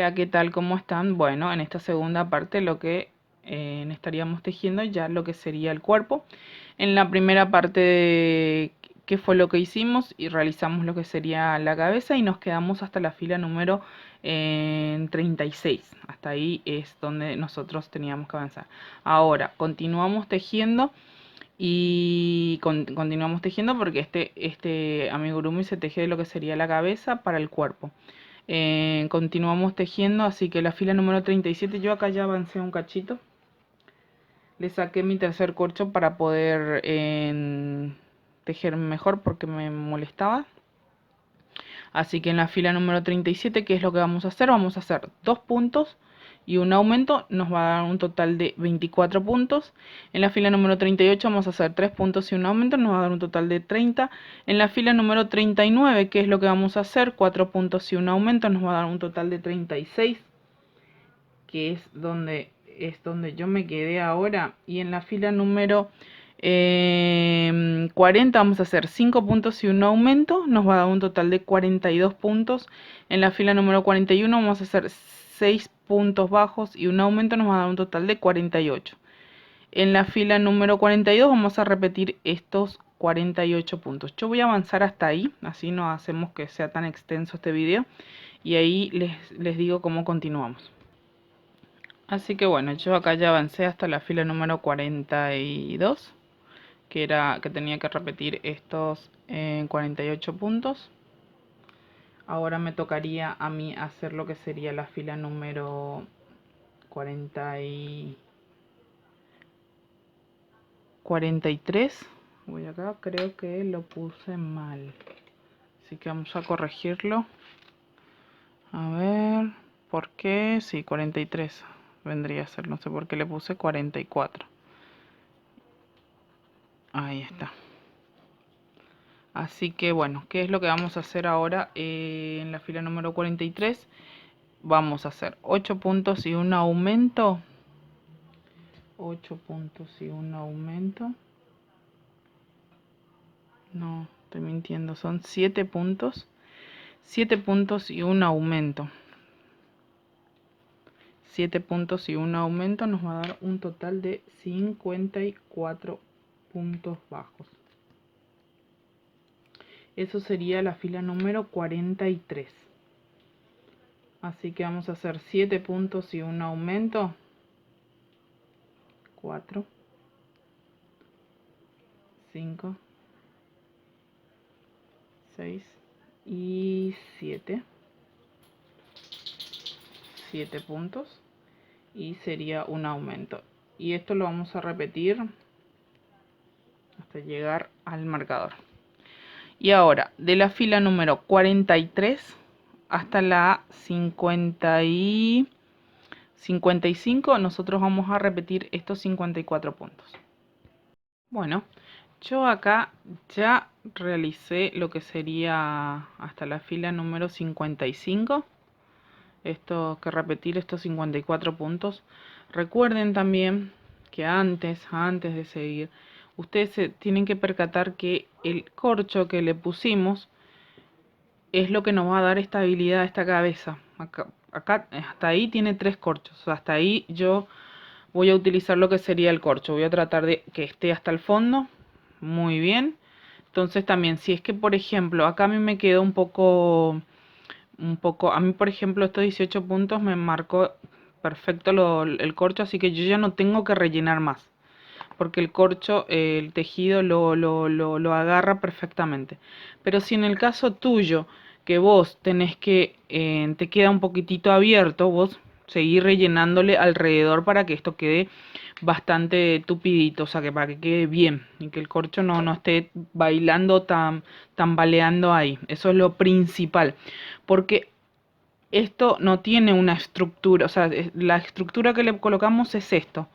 Hola, ¿qué tal? ¿Cómo están? Bueno, en esta segunda parte lo que estaríamos tejiendo ya lo que sería el cuerpo. En la primera parte qué fue lo que hicimos y realizamos lo que sería la cabeza y nos quedamos hasta la fila número 36. Hasta ahí es donde nosotros teníamos que avanzar. Ahora, continuamos tejiendo y continuamos tejiendo porque este amigurumi se teje de lo que sería la cabeza para el cuerpo. Continuamos tejiendo, así que la fila número 37, yo acá ya avancé un cachito. Le saqué mi tercer corcho para poder tejer mejor porque me molestaba. Así que en la fila número 37, ¿qué es lo que vamos a hacer? Vamos a hacer 2 puntos y un aumento, nos va a dar un total de 24 puntos. En la fila número 38 vamos a hacer 3 puntos y un aumento, nos va a dar un total de 30. En la fila número 39, ¿qué es lo que vamos a hacer? 4 puntos y un aumento, nos va a dar un total de 36, que es donde yo me quedé ahora. Y en la fila número 40 vamos a hacer 5 puntos y un aumento, nos va a dar un total de 42 puntos. En la fila número 41 vamos a hacer 6 puntos bajos y un aumento, nos va a dar un total de 48. En la fila número 42 vamos a repetir estos 48 puntos. Yo voy a avanzar hasta ahí, así no hacemos que sea tan extenso este video, y ahí les digo cómo continuamos. Así que bueno, yo acá ya avancé hasta la fila número 42, que tenía que repetir estos 48 puntos. Ahora me tocaría a mí hacer lo que sería la fila número 43. Voy acá, creo que lo puse mal, así que vamos a corregirlo. A ver, ¿por qué? Sí, 43 vendría a ser, no sé por qué le puse 44. Ahí está. Así que bueno, ¿qué es lo que vamos a hacer ahora? En la fila número 43 vamos a hacer 8 puntos y un aumento. 8 puntos y un aumento. No, estoy mintiendo, son 7 puntos. 7 puntos y un aumento. 7 puntos y un aumento nos va a dar un total de 54 puntos bajos. Eso sería la fila número 43. Así que vamos a hacer 7 puntos y un aumento. 4, 5, 6 y 7. 7 puntos. Y sería un aumento. Y esto lo vamos a repetir hasta llegar al marcador. Y ahora, de la fila número 43 hasta la 55, nosotros vamos a repetir estos 54 puntos. Bueno, yo acá ya realicé lo que sería hasta la fila número 55. Esto que repetir estos 54 puntos. Recuerden también que antes de seguir, ustedes se tienen que percatar que el corcho que le pusimos es lo que nos va a dar estabilidad a esta cabeza. Acá hasta ahí tiene 3 corchos. Hasta ahí yo voy a utilizar lo que sería el corcho. Voy a tratar de que esté hasta el fondo. Muy bien. Entonces también, si es que por ejemplo, acá a mí me quedó un poco, a mí por ejemplo estos 18 puntos me marcó perfecto el corcho, así que yo ya no tengo que rellenar más. Porque el corcho, el tejido lo agarra perfectamente. Pero si en el caso tuyo, que vos tenés que, te queda un poquitito abierto, vos seguís rellenándole alrededor para que esto quede bastante tupidito, o sea, que para que quede bien y que el corcho no esté bailando, tambaleando ahí. Eso es lo principal, porque esto no tiene una estructura, o sea, la estructura que le colocamos es esto,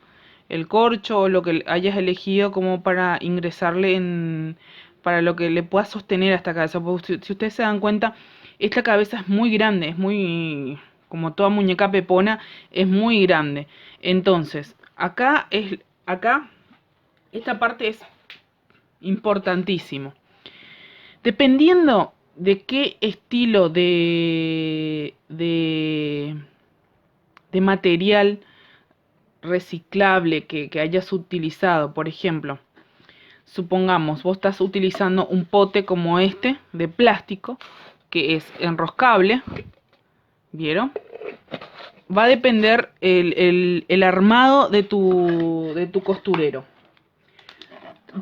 el corcho o lo que hayas elegido como para ingresarle para lo que le pueda sostener a esta cabeza. Porque si ustedes se dan cuenta, esta cabeza es muy grande, es muy, como toda muñeca pepona, es muy grande. Entonces, acá, esta parte es importantísimo. Dependiendo de qué estilo de de material reciclable que hayas utilizado. Por ejemplo, supongamos, vos estás utilizando un pote como este de plástico que es enroscable, ¿vieron? Va a depender el armado de tu costurero.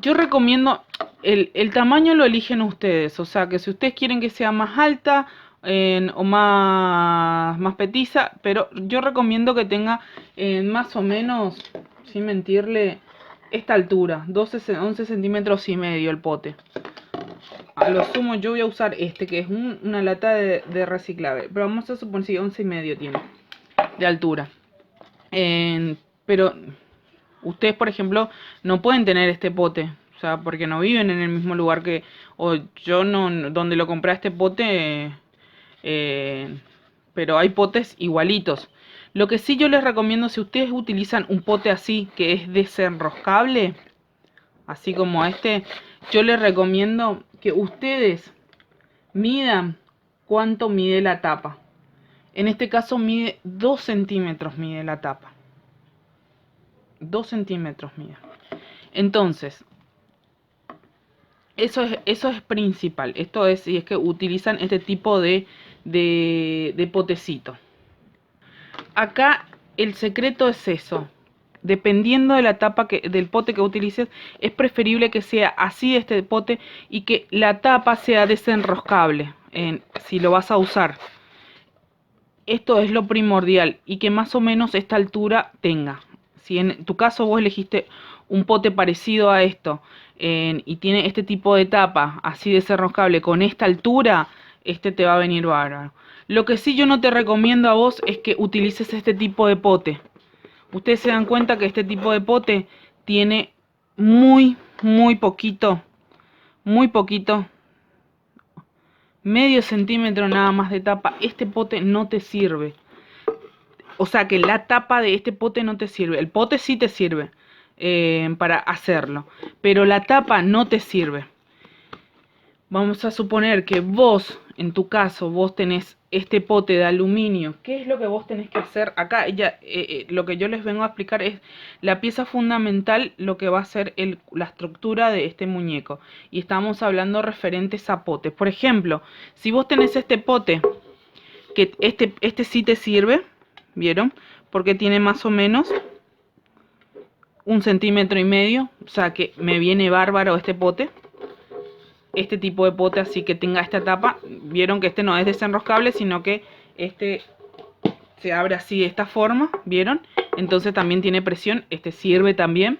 Yo recomiendo, el tamaño lo eligen ustedes, o sea que si ustedes quieren que sea más alta o más petiza, pero yo recomiendo que tenga más o menos, sin mentirle, esta altura, 11 centímetros y medio el pote. A lo sumo yo voy a usar este, que es una lata de reciclable, pero vamos a suponer que 11 y medio tiene de altura. Pero ustedes, por ejemplo, no pueden tener este pote, o sea, porque no viven en el mismo lugar que, o yo no, donde lo compré este pote, pero hay potes igualitos. Lo que sí yo les recomiendo, si ustedes utilizan un pote así, que es desenroscable, así como este, yo les recomiendo que ustedes midan cuánto mide la tapa. En este caso mide 2 centímetros mide la tapa. 2 centímetros mide. Entonces, eso es principal. Esto es si es que utilizan este tipo de potecito. Acá el secreto es eso. Dependiendo de la tapa del pote que utilices, es preferible que sea así este pote y que la tapa sea desenroscable si lo vas a usar. Esto es lo primordial y que más o menos esta altura tenga. Si en tu caso vos elegiste un pote parecido a esto y tiene este tipo de tapa así desenroscable con esta altura, este te va a venir bárbaro. Lo que sí yo no te recomiendo a vos es que utilices este tipo de pote. Ustedes se dan cuenta que este tipo de pote tiene muy poquito, medio centímetro nada más de tapa. Este pote no te sirve. O sea que la tapa de este pote no te sirve. El pote sí te sirve para hacerlo, pero la tapa no te sirve. Vamos a suponer que vos, en tu caso, vos tenés este pote de aluminio. ¿Qué es lo que vos tenés que hacer? Acá lo que yo les vengo a explicar es la pieza fundamental, lo que va a ser la estructura de este muñeco. Y estamos hablando referentes a potes. Por ejemplo, si vos tenés este pote, que este sí te sirve, ¿vieron? Porque tiene más o menos 1,5 centímetros. O sea que me viene bárbaro este pote. Este tipo de pote así que tenga esta tapa. Vieron que este no es desenroscable, sino que este se abre así de esta forma, ¿vieron? Entonces también tiene presión, este sirve también.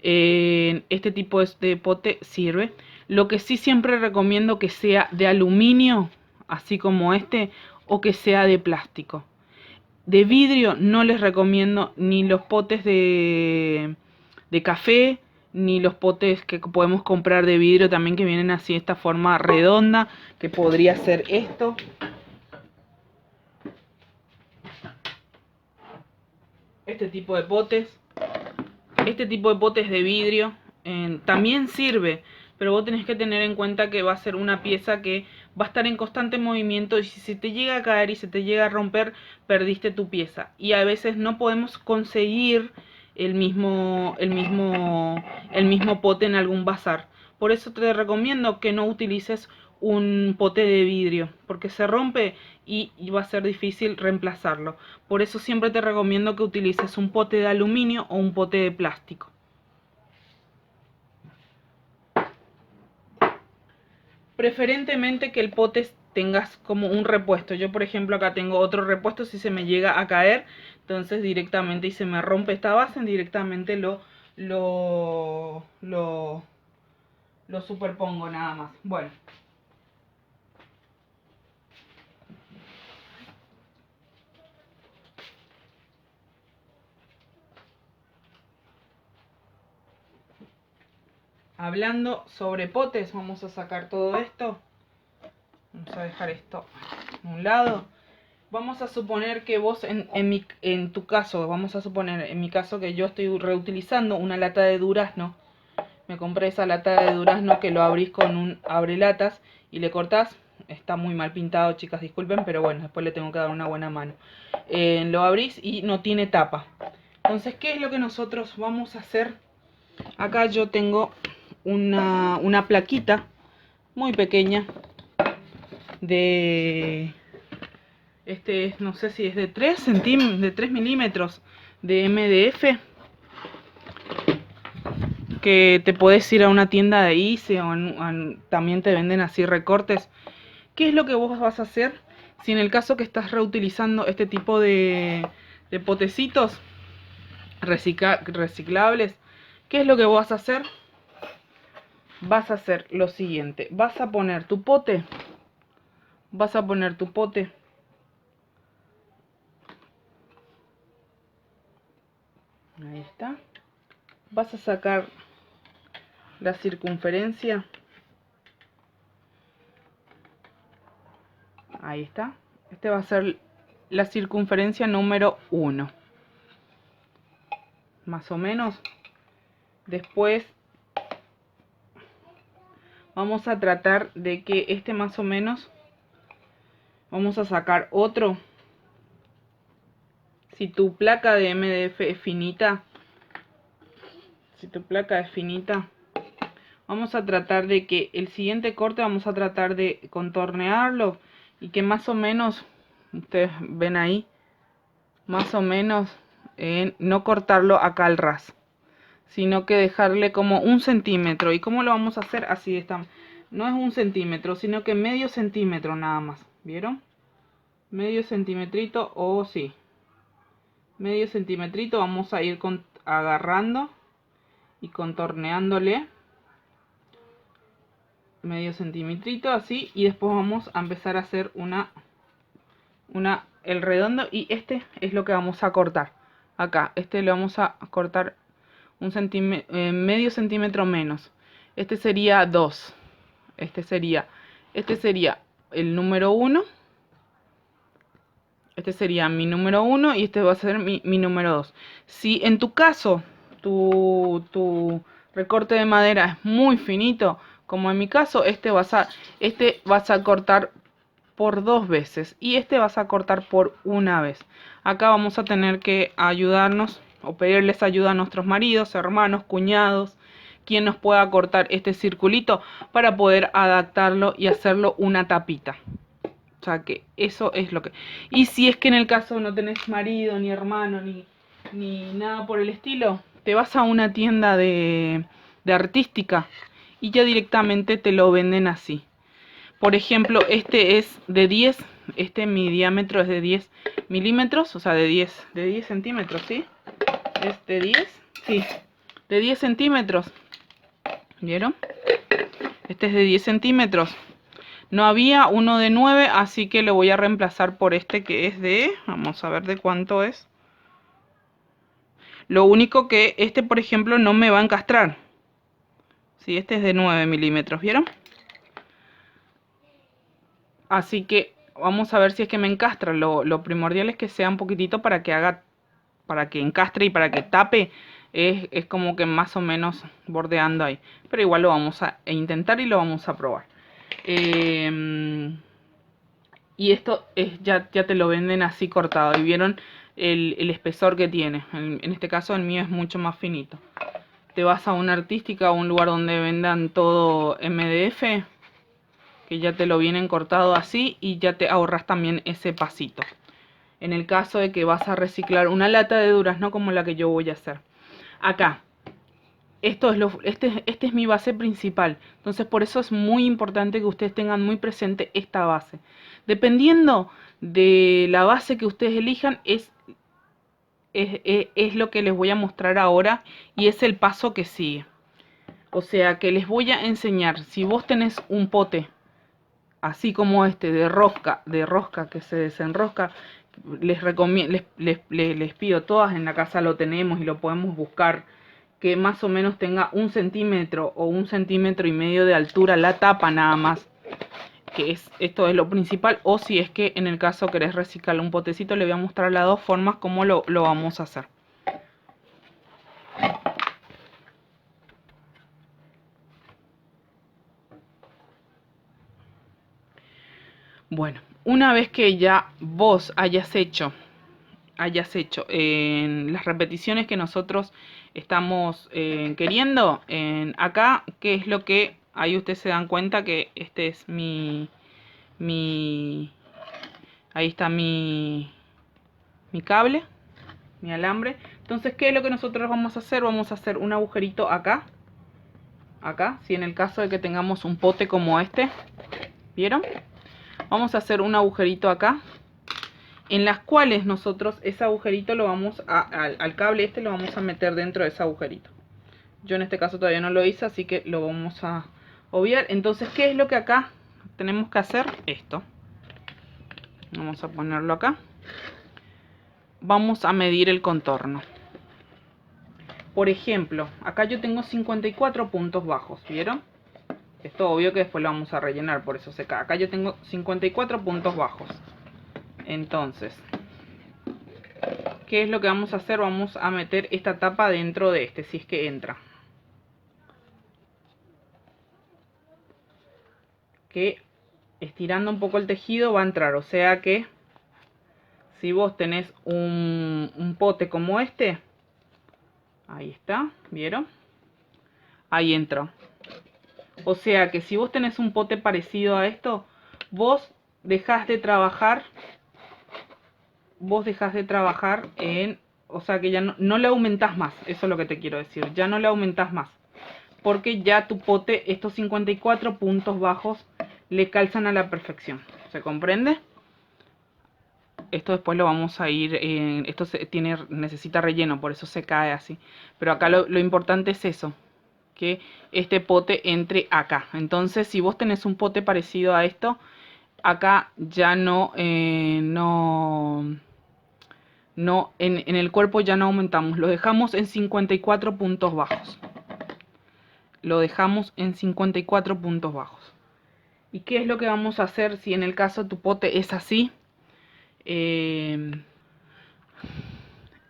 Este tipo de pote sirve. Lo que sí siempre recomiendo que sea de aluminio, así como este, o que sea de plástico. De vidrio no les recomiendo ni los potes de café, ni los potes que podemos comprar de vidrio también, que vienen así de esta forma redonda, que podría ser esto. Este tipo de potes. Este tipo de potes de vidrio también sirve, pero vos tenés que tener en cuenta que va a ser una pieza que va a estar en constante movimiento y si se te llega a caer y se te llega a romper, perdiste tu pieza. Y a veces no podemos conseguir el mismo pote en algún bazar. Por eso te recomiendo que no utilices un pote de vidrio, porque se rompe y va a ser difícil reemplazarlo. Por eso siempre te recomiendo que utilices un pote de aluminio o un pote de plástico. Preferentemente que el pote tengas como un repuesto. Yo por ejemplo acá tengo otro repuesto si se me llega a caer, entonces directamente y se me rompe esta base, directamente lo superpongo nada más. Bueno. Hablando sobre potes, vamos a sacar todo esto. Vamos a dejar esto a un lado. Vamos a suponer que vos en tu caso, vamos a suponer en mi caso que yo estoy reutilizando una lata de durazno. Me compré esa lata de durazno que lo abrís con un abrelatas y le cortás está muy mal pintado, chicas, disculpen, pero bueno, después le tengo que dar una buena mano. Lo abrís y no tiene tapa. Entonces, ¿qué es lo que nosotros vamos a hacer? Acá yo tengo una plaquita muy pequeña de... no sé si es de 3 milímetros de MDF, que te podés ir a una tienda de ICE o también te venden así recortes. ¿Qué es lo que vos vas a hacer si en el caso que estás reutilizando este tipo de potecitos reciclables? ¿Qué es lo que vos vas a hacer? Vas a hacer lo siguiente: vas a poner tu pote, ahí está, vas a sacar la circunferencia, ahí está, este va a ser la circunferencia número 1, más o menos. Después vamos a tratar de que este más o menos, vamos a sacar otro. Si tu placa de MDF es finita, vamos a tratar de que el siguiente corte vamos a tratar de contornearlo y que más o menos, ustedes ven ahí, más o menos no cortarlo acá al ras, sino que dejarle como 1 centímetro. ¿Y cómo lo vamos a hacer? Así está. No es 1 centímetro, sino que medio centímetro nada más. ¿Vieron? Medio centimetrito, o sí. Medio centimetrito vamos a ir agarrando y contorneándole. Medio centimetrito así. Y después vamos a empezar a hacer el redondo. Y este es lo que vamos a cortar. Acá, este le vamos a cortar medio centímetro menos. Este sería 2. Este sería el número 1. Este sería mi número 1 y este va a ser mi número 2. Si en tu caso tu recorte de madera es muy finito, como en mi caso, este vas a cortar por 2 veces y este vas a cortar por 1 vez. Acá vamos a tener que ayudarnos o pedirles ayuda a nuestros maridos, hermanos, cuñados, quien nos pueda cortar este circulito para poder adaptarlo y hacerlo una tapita. O sea que eso es lo que... Y si es que en el caso no tenés marido, ni hermano, ni nada por el estilo, te vas a una tienda de artística y ya directamente te lo venden así. Por ejemplo, este es de 10, mi diámetro es de 10 milímetros, o sea, de 10 centímetros, ¿sí? ¿Es de 10? Sí, de 10 centímetros. ¿Vieron? Este es de 10 centímetros. No había uno de 9, así que lo voy a reemplazar por este que es de... Vamos a ver de cuánto es. Lo único que este, por ejemplo, no me va a encastrar. Sí, este es de 9 milímetros, ¿vieron? Así que vamos a ver si es que me encastra. Lo primordial es que sea un poquitito para que encastre y para que tape. Es como que más o menos bordeando ahí. Pero igual lo vamos a intentar y lo vamos a probar. Y esto ya te lo venden así cortado. Y vieron el espesor que tiene. En este caso el mío es mucho más finito. Te vas a una artística o un lugar donde vendan todo MDF, que ya te lo vienen cortado así y ya te ahorras también ese pasito. En el caso de que vas a reciclar una lata de durazno como la que yo voy a hacer. Acá, este es mi base principal. Entonces por eso es muy importante que ustedes tengan muy presente esta base. Dependiendo de la base que ustedes elijan, es lo que les voy a mostrar ahora y es el paso que sigue. O sea que les voy a enseñar, si vos tenés un pote así como este de rosca que se desenrosca, les pido, todas en la casa lo tenemos y lo podemos buscar, que más o menos tenga 1 centímetro o 1,5 centímetros de altura la tapa nada más, que esto es lo principal. O si es que en el caso querés reciclar un potecito, le voy a mostrar las dos formas como lo vamos a hacer. Bueno, una vez que ya vos hayas hecho en las repeticiones que nosotros estamos queriendo, acá, ¿qué es lo que? Ahí ustedes se dan cuenta que este es ahí está mi cable, mi alambre. Entonces, ¿qué es lo que nosotros vamos a hacer? Vamos a hacer un agujerito acá, si en el caso de que tengamos un pote como este, ¿vieron? Vamos a hacer un agujerito acá, en las cuales nosotros ese agujerito lo vamos al cable este lo vamos a meter dentro de ese agujerito. Yo en este caso todavía no lo hice, así que lo vamos a obviar. Entonces, ¿qué es lo que acá tenemos que hacer? Esto. Vamos a ponerlo acá. Vamos a medir el contorno. Por ejemplo, acá yo tengo 54 puntos bajos, ¿vieron? Esto obvio que después lo vamos a rellenar, por eso se cae. Acá yo tengo 54 puntos bajos. Entonces, ¿qué es lo que vamos a hacer? Vamos a meter esta tapa dentro de este, si es que entra. Que estirando un poco el tejido va a entrar, o sea que si vos tenés un pote como este, ahí está, ¿vieron? Ahí entró. O sea que si vos tenés un pote parecido a esto, vos dejás de trabajar en, o sea que ya no le aumentás más, eso es lo que te quiero decir, ya no le aumentás más, porque ya tu pote, estos 54 puntos bajos le calzan a la perfección, ¿se comprende? Esto después lo vamos a ir, esto necesita relleno, por eso se cae así, pero acá lo importante es eso, que este pote entre acá. Entonces, si vos tenés un pote parecido a esto, acá ya en el cuerpo ya no aumentamos, lo dejamos en 54 puntos bajos. Lo dejamos en 54 puntos bajos. ¿Y qué es lo que vamos a hacer si en el caso tu pote es así? En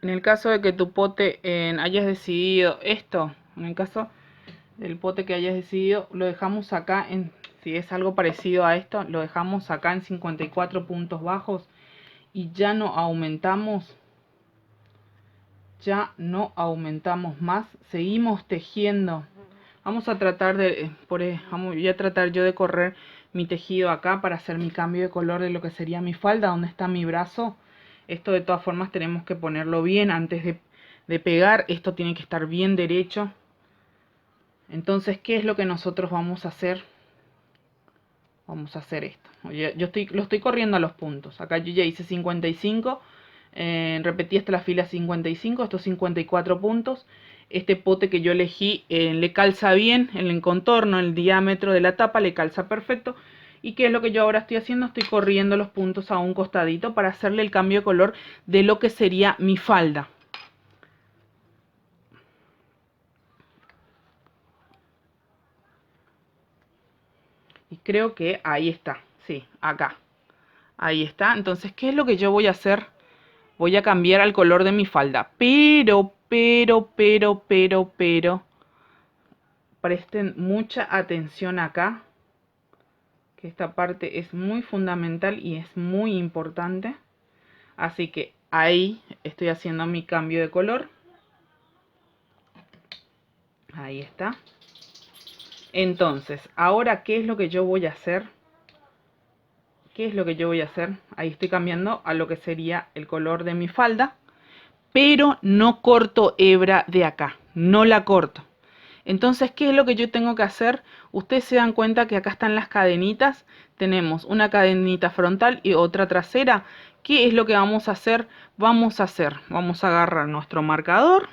el caso de que tu pote hayas decidido esto, en el caso del pote que hayas decidido, lo dejamos acá si es algo parecido a esto, lo dejamos acá en 54 puntos bajos y ya no aumentamos más, seguimos tejiendo. Vamos a tratar voy a tratar yo de correr mi tejido acá para hacer mi cambio de color de lo que sería mi falda, donde está mi brazo. Esto de todas formas tenemos que ponerlo bien antes de pegar, esto tiene que estar bien derecho. Entonces, ¿qué es lo que nosotros vamos a hacer? Vamos a hacer esto. Lo estoy corriendo a los puntos. Acá yo ya hice 55. Repetí hasta la fila 55. Estos 54 puntos. Este pote que yo elegí le calza bien en el contorno, el diámetro de la tapa le calza perfecto. ¿Y qué es lo que yo ahora estoy haciendo? Estoy corriendo los puntos a un costadito para hacerle el cambio de color de lo que sería mi falda. Y creo que ahí está, sí, acá. Ahí está. Entonces, ¿qué es lo que yo voy a hacer? Voy a cambiar el color de mi falda. Pero, presten mucha atención acá. Que esta parte es muy fundamental y es muy importante. Así que ahí estoy haciendo mi cambio de color. Ahí está. Entonces, ahora, ¿qué es lo que yo voy a hacer? ¿Qué es lo que yo voy a hacer? Ahí estoy cambiando a lo que sería el color de mi falda. Pero no corto hebra de acá. No la corto. Entonces, ¿qué es lo que yo tengo que hacer? Ustedes se dan cuenta que acá están las cadenitas. Tenemos una cadenita frontal y otra trasera. ¿Qué es lo que vamos a hacer? Vamos a agarrar nuestro marcador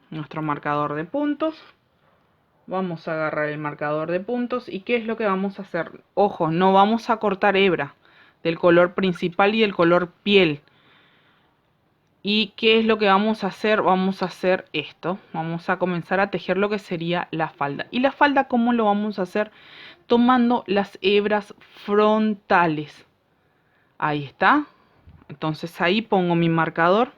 de puntos. Vamos a agarrar el marcador de puntos. ¿Y qué es lo que vamos a hacer? Ojo, no vamos a cortar hebra del color principal y del color piel. ¿Y qué es lo que vamos a hacer? Vamos a hacer esto. Vamos a comenzar a tejer lo que sería la falda. ¿Y la falda cómo lo vamos a hacer? Tomando las hebras frontales. Ahí está. Entonces ahí pongo mi marcador.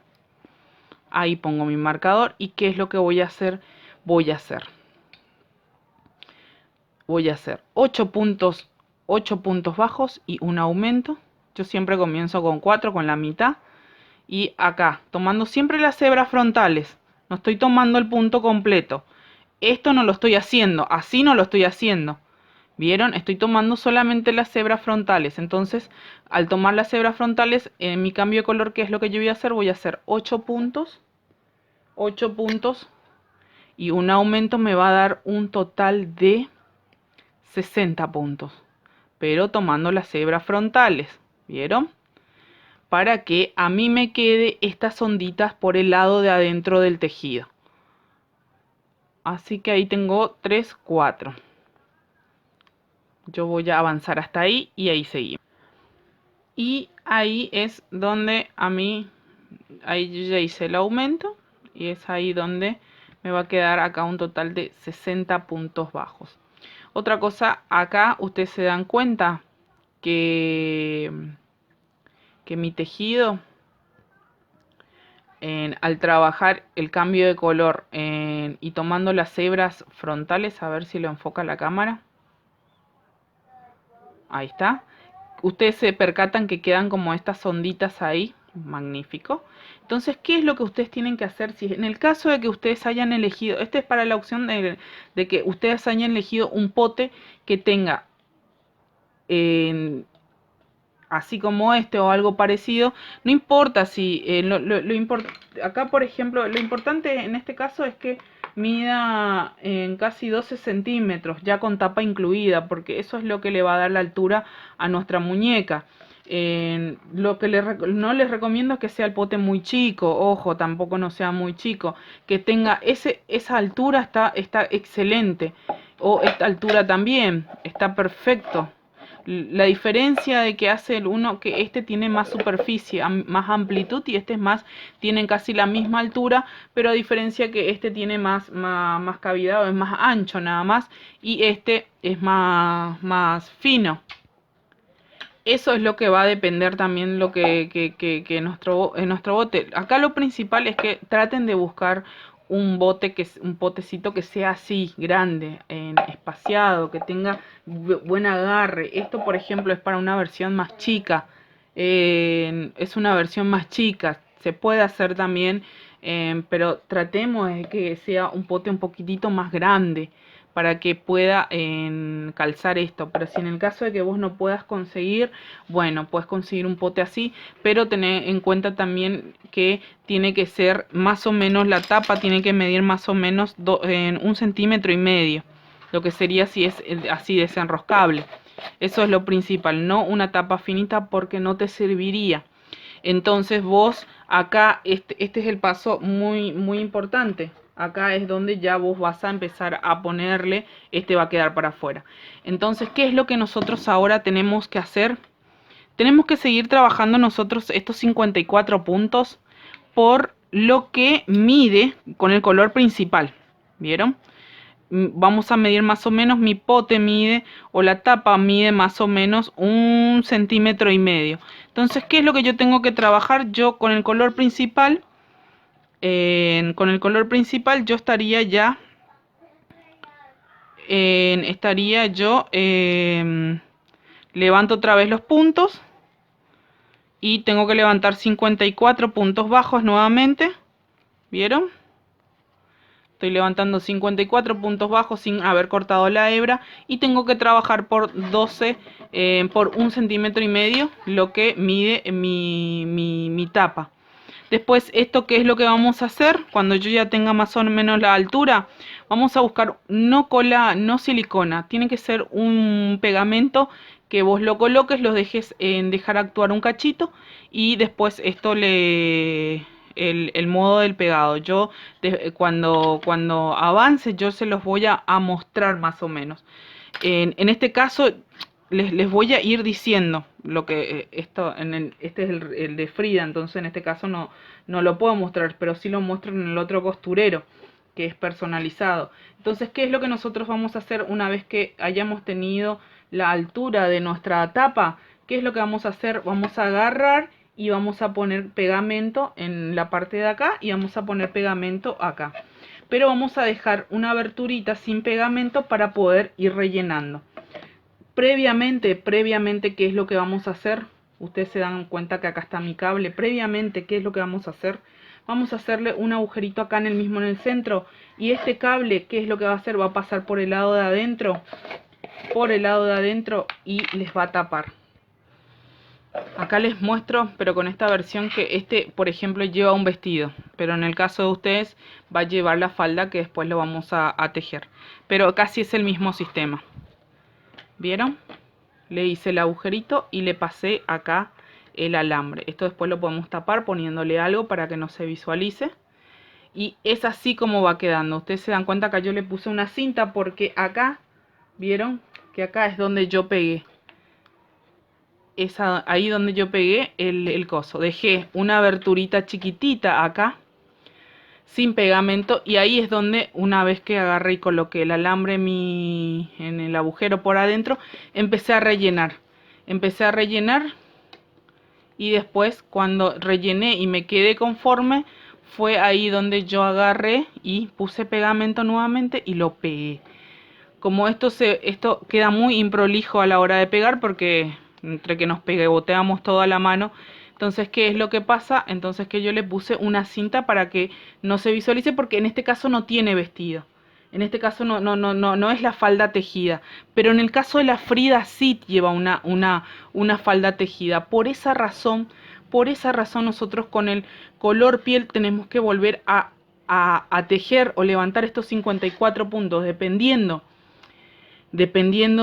Ahí pongo mi marcador. ¿Y qué es lo que voy a hacer? Voy a hacer 8 puntos 8 puntos bajos y un aumento. Yo siempre comienzo con 4, con la mitad. Y acá, tomando siempre las hebras frontales. No estoy tomando el punto completo. Esto no lo estoy haciendo, así no lo estoy haciendo. ¿Vieron? Estoy tomando solamente las hebras frontales. Entonces, al tomar las hebras frontales, en mi cambio de color, ¿qué es lo que yo voy a hacer? Voy a hacer 8 puntos. 8 puntos. Y un aumento me va a dar un total de 60 puntos. Pero tomando las hebras frontales. ¿Vieron? Para que a mí me quede estas onditas por el lado de adentro del tejido. Así que ahí tengo 3, 4. Yo voy a avanzar hasta ahí y ahí seguimos. Y ahí es donde a mí, ahí yo ya hice el aumento y es ahí donde me va a quedar acá un total de 60 puntos bajos. Otra cosa, acá ustedes se dan cuenta que mi tejido, al trabajar el cambio de color y tomando las hebras frontales, a ver si lo enfoca la cámara. Ahí está. Ustedes se percatan que quedan como estas onditas ahí. Magnífico. Entonces, ¿qué es lo que ustedes tienen que hacer? Si en el caso de que ustedes hayan elegido, este es para la opción de que ustedes hayan elegido un pote que tenga así como este o algo parecido, no importa si acá por ejemplo lo importante en este caso es que mida en casi 12 centímetros ya con tapa incluida, porque eso es lo que le va a dar la altura a nuestra muñeca. Lo que no les recomiendo es que sea el pote muy chico, ojo, tampoco no sea muy chico, que tenga esa altura está excelente, o esta altura también está perfecto. La diferencia de que hace el uno, que este tiene más superficie, más amplitud, y este es más, tienen casi la misma altura, pero a diferencia que este tiene más cavidad, o es más ancho nada más, y este es más fino. Eso es lo que va a depender también lo que nuestro bote. Acá lo principal es que traten de buscar un bote un potecito que sea así, grande, espaciado, que tenga buen agarre. Esto, por ejemplo, es para una versión más chica. Es una versión más chica. Se puede hacer también, pero tratemos de que sea un pote un poquitito más grande para que pueda calzar esto. Pero si en el caso de que vos no puedas conseguir, bueno, puedes conseguir un pote así, pero tener en cuenta también que tiene que ser más o menos, la tapa tiene que medir más o menos 1,5 centímetros, lo que sería si es así desenroscable. Eso es lo principal, no una tapa finita, porque no te serviría. Entonces vos acá, este es el paso muy importante. Acá es donde ya vos vas a empezar a ponerle, este va a quedar para afuera. Entonces, ¿qué es lo que nosotros ahora tenemos que hacer? Tenemos que seguir trabajando nosotros estos 54 puntos por lo que mide con el color principal. ¿Vieron? Vamos a medir más o menos, mi pote mide, o la tapa mide más o menos 1,5 centímetros. Entonces, ¿qué es lo que yo tengo que trabajar? Yo con el color principal, yo estaría ya, levanto otra vez los puntos y tengo que levantar 54 puntos bajos nuevamente. ¿Vieron? Estoy levantando 54 puntos bajos sin haber cortado la hebra y tengo que trabajar por 12, por 1,5 centímetros, lo que mide mi tapa. Después, esto, ¿qué es lo que vamos a hacer? Cuando yo ya tenga más o menos la altura, vamos a buscar no cola, no silicona, tiene que ser un pegamento que vos lo coloques, lo dejes dejar actuar un cachito y después esto el modo del pegado. Yo cuando avance yo se los voy a mostrar más o menos. En este caso les voy a ir diciendo lo que este es el de Frida, entonces en este caso no lo puedo mostrar, pero sí lo muestro en el otro costurero, que es personalizado. Entonces, ¿qué es lo que nosotros vamos a hacer una vez que hayamos tenido la altura de nuestra tapa? ¿Qué es lo que vamos a hacer? Vamos a agarrar y vamos a poner pegamento en la parte de acá y vamos a poner pegamento acá. Pero vamos a dejar una aberturita sin pegamento para poder ir rellenando. previamente, ¿qué es lo que vamos a hacer? Ustedes se dan cuenta que acá está mi cable. Previamente, ¿qué es lo que vamos a hacer? Vamos a hacerle un agujerito acá en el centro. Y este cable, ¿qué es lo que va a hacer? Va a pasar por el lado de adentro. Por el lado de adentro y les va a tapar. Acá les muestro, pero con esta versión, que este, por ejemplo, lleva un vestido. Pero en el caso de ustedes, va a llevar la falda que después lo vamos a tejer. Pero casi es el mismo sistema. ¿Vieron? Le hice el agujerito y le pasé acá el alambre. Esto después lo podemos tapar poniéndole algo para que no se visualice. Y es así como va quedando. Ustedes se dan cuenta que yo le puse una cinta porque acá, ¿vieron? Que acá es donde yo pegué. Es ahí donde yo pegué el coso. Dejé una aberturita chiquitita acá, sin pegamento, y ahí es donde, una vez que agarré y coloqué el alambre en el agujero por adentro, empecé a rellenar. Empecé a rellenar y después, cuando rellené y me quedé conforme, fue ahí donde yo agarré y puse pegamento nuevamente y lo pegué. Como esto queda muy improlijo a la hora de pegar, porque entre que nos pegoteamos toda la mano. Entonces, ¿qué es lo que pasa? Entonces, que yo le puse una cinta para que no se visualice, porque en este caso no tiene vestido. En este caso no es la falda tejida. Pero en el caso de la Frida sí lleva una falda tejida. Por esa razón nosotros con el color piel tenemos que volver a tejer o levantar estos 54 puntos, dependiendo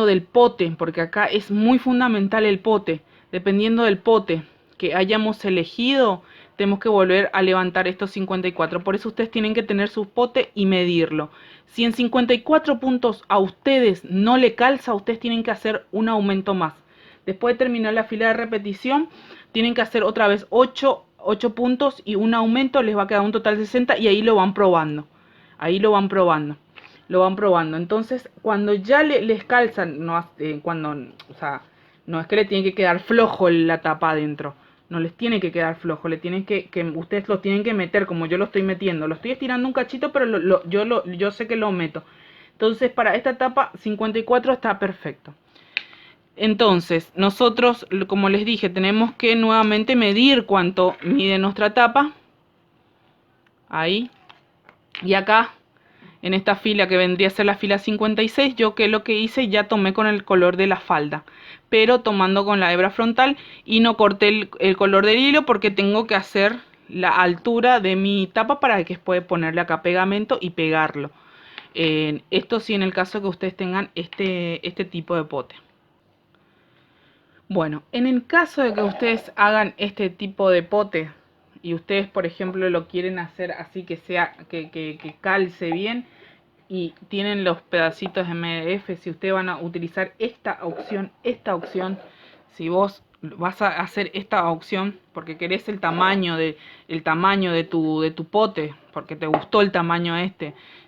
del pote, porque acá es muy fundamental el pote. Dependiendo del pote que hayamos elegido, tenemos que volver a levantar estos 54. Por eso ustedes tienen que tener su pote y medirlo. Si en 54 puntos a ustedes no le calza, ustedes tienen que hacer un aumento más. Después de terminar la fila de repetición, tienen que hacer otra vez 8 puntos y un aumento, les va a quedar un total de 60, y ahí lo van probando. Ahí lo van probando. Entonces, cuando ya les calzan, o sea, no es que le tiene que quedar flojo la tapa adentro, no les tiene que quedar flojo, le tienen ustedes lo tienen que meter como yo lo estoy metiendo. Lo estoy estirando un cachito, pero yo sé que lo meto. Entonces, para esta tapa 54 está perfecto. Entonces, nosotros, como les dije, tenemos que nuevamente medir cuánto mide nuestra tapa. Ahí. Y acá, en esta fila que vendría a ser la fila 56, yo lo que hice, ya tomé con el color de la falda, pero tomando con la hebra frontal, y no corté el color del hilo porque tengo que hacer la altura de mi tapa para que después ponerle acá pegamento y pegarlo. Esto sí, en el caso que ustedes tengan este tipo de pote. Bueno, en el caso de que ustedes hagan este tipo de pote y ustedes, por ejemplo, lo quieren hacer así que calce bien y tienen los pedacitos de MDF, si ustedes van a utilizar esta opción, si vos vas a hacer esta opción porque querés el tamaño de tu pote, porque te gustó el tamaño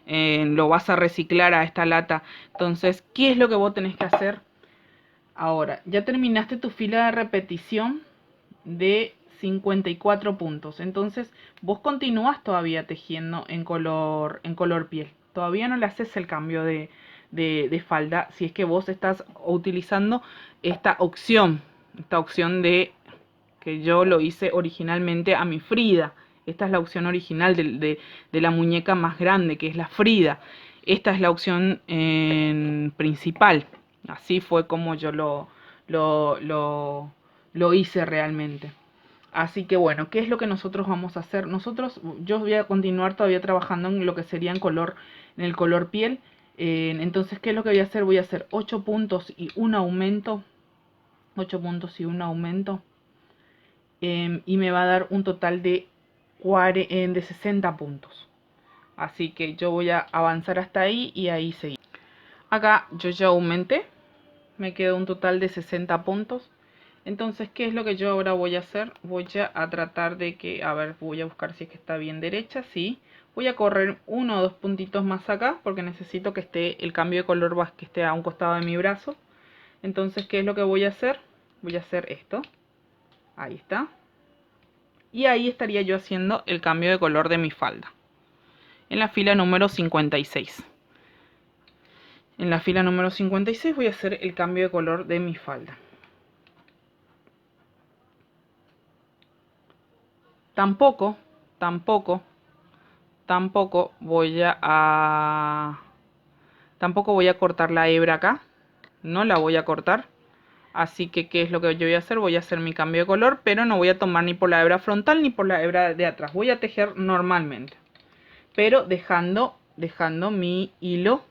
lo vas a reciclar a esta lata. Entonces, ¿qué es lo que vos tenés que hacer? Ahora, ya terminaste tu fila de repetición de 54 puntos. Entonces, vos continúas todavía tejiendo en color piel. Todavía no le haces el cambio de falda si es que vos estás utilizando esta opción de que yo lo hice originalmente a mi Frida. Esta es la opción original de la muñeca más grande, que es la Frida. Esta es la opción principal. Así fue como yo lo hice realmente. Así que bueno, ¿qué es lo que nosotros vamos a hacer? Yo voy a continuar todavía trabajando en lo que sería en el color piel. Entonces, ¿qué es lo que voy a hacer? Voy a hacer 8 puntos y un aumento. 8 puntos y un aumento. Y me va a dar un total de 60 puntos. Así que yo voy a avanzar hasta ahí y ahí seguir. Acá yo ya aumenté. Me quedó un total de 60 puntos. Entonces, ¿qué es lo que yo ahora voy a hacer? Voy a tratar de que, a ver, voy a buscar si es que está bien derecha, sí. Voy a correr 1 o 2 puntitos más acá, porque necesito que esté el cambio de color, que esté a un costado de mi brazo. Entonces, ¿qué es lo que voy a hacer? Voy a hacer esto. Ahí está. Y ahí estaría yo haciendo el cambio de color de mi falda. En la fila número 56. En la fila número 56 voy a hacer el cambio de color de mi falda. Tampoco voy a cortar la hebra acá. No la voy a cortar. Así que, ¿qué es lo que yo voy a hacer? Voy a hacer mi cambio de color, pero no voy a tomar ni por la hebra frontal ni por la hebra de atrás. Voy a tejer normalmente, pero dejando mi hilo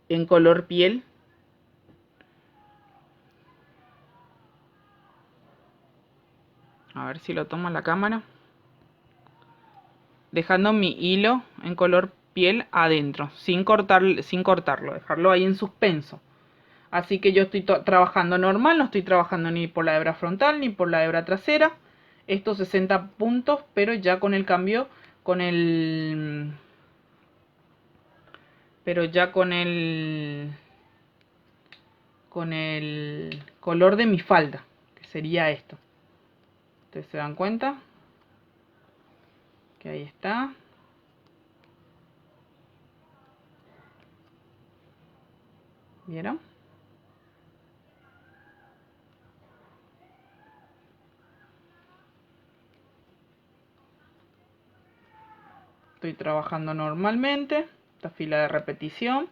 en color piel. A ver si lo toma la cámara. Dejando mi hilo en color piel adentro, sin cortarlo, dejarlo ahí en suspenso. Así que yo estoy trabajando normal, no estoy trabajando ni por la hebra frontal ni por la hebra trasera. Estos 60 puntos, pero ya con el cambio, con el color de mi falda, que sería esto. Ustedes se dan cuenta que ahí está. ¿Vieron? Estoy trabajando normalmente esta fila de repetición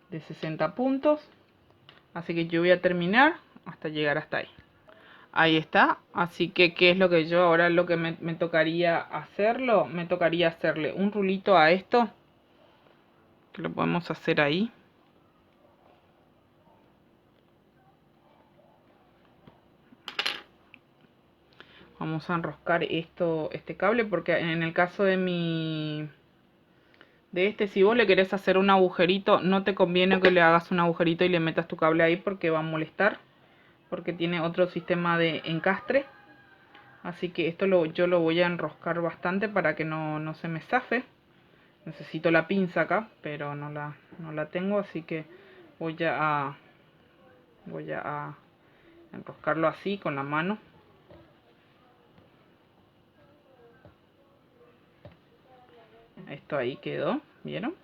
de 60 puntos. Así que yo voy a terminar hasta llegar hasta ahí. Ahí está. Así que, ¿qué es lo que yo ahora lo que me tocaría hacerlo? Me tocaría hacerle un rulito a esto, que lo podemos hacer ahí. Vamos a enroscar este cable, porque en el caso de si vos le querés hacer un agujerito, no te conviene que le hagas un agujerito y le metas tu cable ahí, porque va a molestar, porque tiene otro sistema de encastre. Así que esto yo lo voy a enroscar bastante para que no se me zafe. Necesito la pinza acá, pero no la tengo, así que voy a enroscarlo así con la mano. Esto ahí quedó, ¿vieron?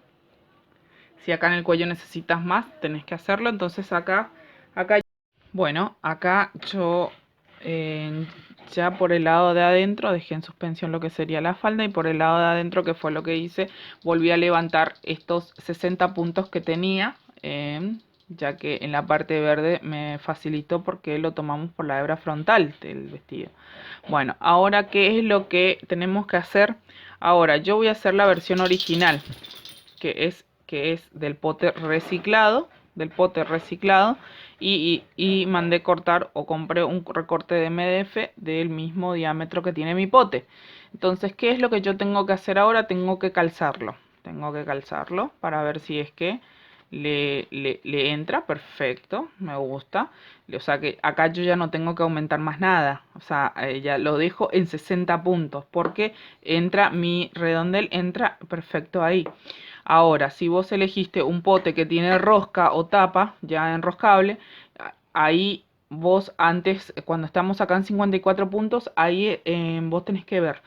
Si acá en el cuello necesitas más, tenés que hacerlo. Entonces acá bueno, acá yo ya por el lado de adentro dejé en suspensión lo que sería la falda, y por el lado de adentro, que fue lo que hice, volví a levantar estos 60 puntos que tenía, ya que en la parte verde me facilitó porque lo tomamos por la hebra frontal del vestido. Bueno, ahora, ¿qué es lo que tenemos que hacer? Ahora yo voy a hacer la versión original, que es del pote reciclado, y mandé cortar, o compré un recorte de MDF del mismo diámetro que tiene mi pote. Entonces, ¿qué es lo que yo tengo que hacer ahora? Tengo que calzarlo para ver si es que le entra. Perfecto, me gusta. O sea que acá yo ya no tengo que aumentar más nada, o sea, ya lo dejo en 60 puntos, porque entra mi redondel, entra perfecto ahí. Ahora, si vos elegiste un pote que tiene rosca o tapa ya enroscable, ahí vos antes, cuando estamos acá en 54 puntos, ahí vos tenés que ver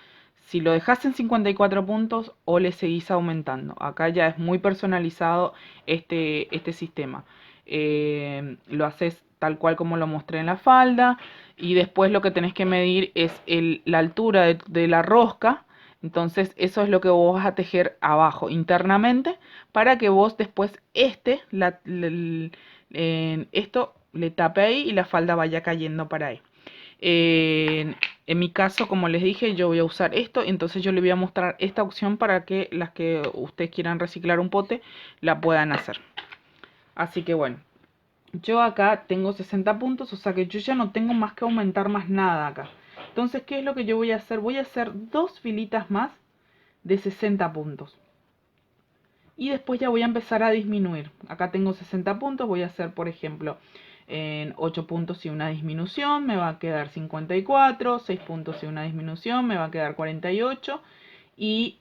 si lo dejás en 54 puntos o le seguís aumentando. Acá ya es muy personalizado este sistema. Lo haces tal cual como lo mostré en la falda, y después lo que tenés que medir es la altura de la rosca. Entonces eso es lo que vos vas a tejer abajo internamente, para que vos después esto le tape ahí y la falda vaya cayendo para ahí. En mi caso, como les dije, yo voy a usar esto, entonces yo les voy a mostrar esta opción para que las que ustedes quieran reciclar un pote la puedan hacer. Así que bueno, yo acá tengo 60 puntos, o sea que yo ya no tengo más que aumentar más nada acá. Entonces, ¿qué es lo que yo voy a hacer? Voy a hacer dos filitas más de 60 puntos. Y después ya voy a empezar a disminuir. Acá tengo 60 puntos, voy a hacer, por ejemplo, en 8 puntos y una disminución, me va a quedar 54, 6 puntos y una disminución, me va a quedar 48. Y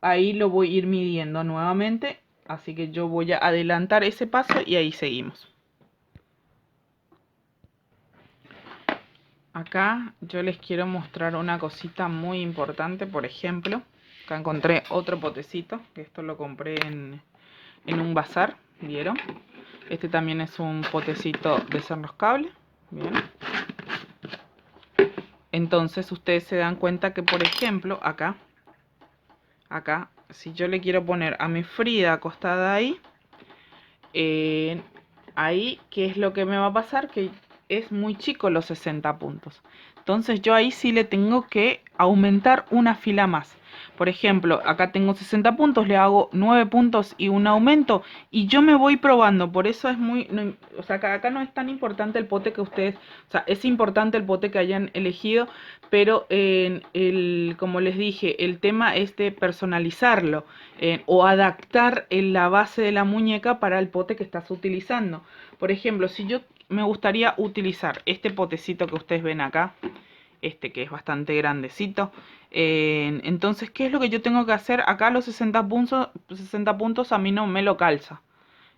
ahí lo voy a ir midiendo nuevamente, así que yo voy a adelantar ese paso y ahí seguimos. Acá yo les quiero mostrar una cosita muy importante. Por ejemplo, acá encontré otro potecito, que esto lo compré en un bazar, ¿vieron? Este también es un potecito desenroscable, ¿bien? Entonces ustedes se dan cuenta que, por ejemplo, acá, si yo le quiero poner a mi Frida acostada ahí, ahí, ¿qué es lo que me va a pasar? Que es muy chico los 60 puntos. Entonces yo ahí sí le tengo que aumentar una fila más. Por ejemplo, acá tengo 60 puntos, le hago 9 puntos y un aumento y yo me voy probando. Por eso es muy... No, o sea, acá no es tan importante el pote que ustedes... O sea, es importante el pote que hayan elegido, pero como les dije, el tema es de personalizarlo o adaptar la base de la muñeca para el pote que estás utilizando. Por ejemplo, si yo me gustaría utilizar este potecito que ustedes ven acá, este que es bastante grandecito, entonces, ¿qué es lo que yo tengo que hacer? Acá los 60 puntos a mí no me lo calza.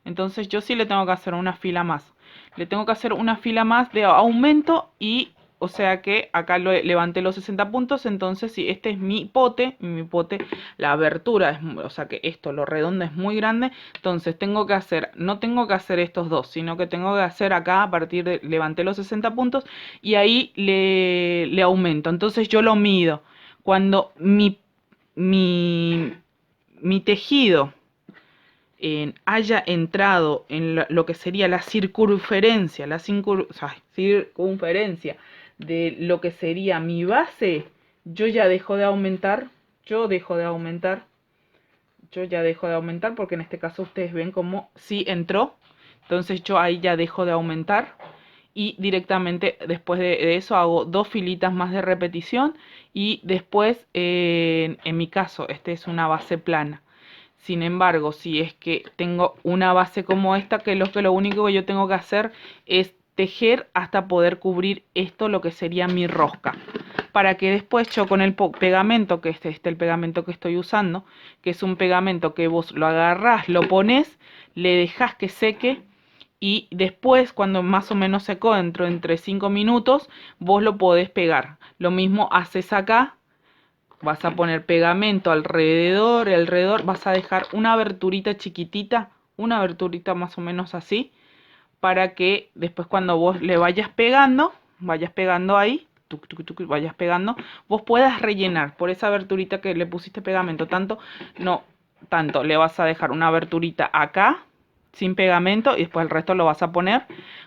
Entonces yo sí le tengo que hacer una fila más. Le tengo que hacer una fila más de aumento y... O sea que acá levanté los 60 puntos, entonces si este es mi pote, la abertura es, o sea que esto, lo redondo es muy grande, entonces tengo que hacer, no tengo que hacer estos dos, sino que tengo que hacer acá a partir de, levanté los 60 puntos y ahí le aumento, entonces yo lo mido. Cuando mi tejido haya entrado en lo que sería la circunferencia, circunferencia de lo que sería mi base, yo ya dejo de aumentar, yo ya dejo de aumentar porque en este caso ustedes ven como sí entró, entonces yo ahí ya dejo de aumentar y directamente después de eso hago dos filitas más de repetición y después en mi caso este es una base plana. Sin embargo, si es que tengo una base como esta, que lo único que yo tengo que hacer es tejer hasta poder cubrir esto, lo que sería mi rosca. Para que después yo con el pegamento, que este es el pegamento que estoy usando, que es un pegamento que vos lo agarrás, lo pones, le dejás que seque y después cuando más o menos secó dentro entre 5 minutos, vos lo podés pegar. Lo mismo haces acá. Vas a poner pegamento alrededor, vas a dejar una aberturita chiquitita, una aberturita más o menos así, para que después cuando vos le vayas pegando ahí, vayas pegando, vos puedas rellenar por esa aberturita que le pusiste pegamento, tanto le vas a dejar una aberturita acá, sin pegamento, y después el resto lo vas a poner,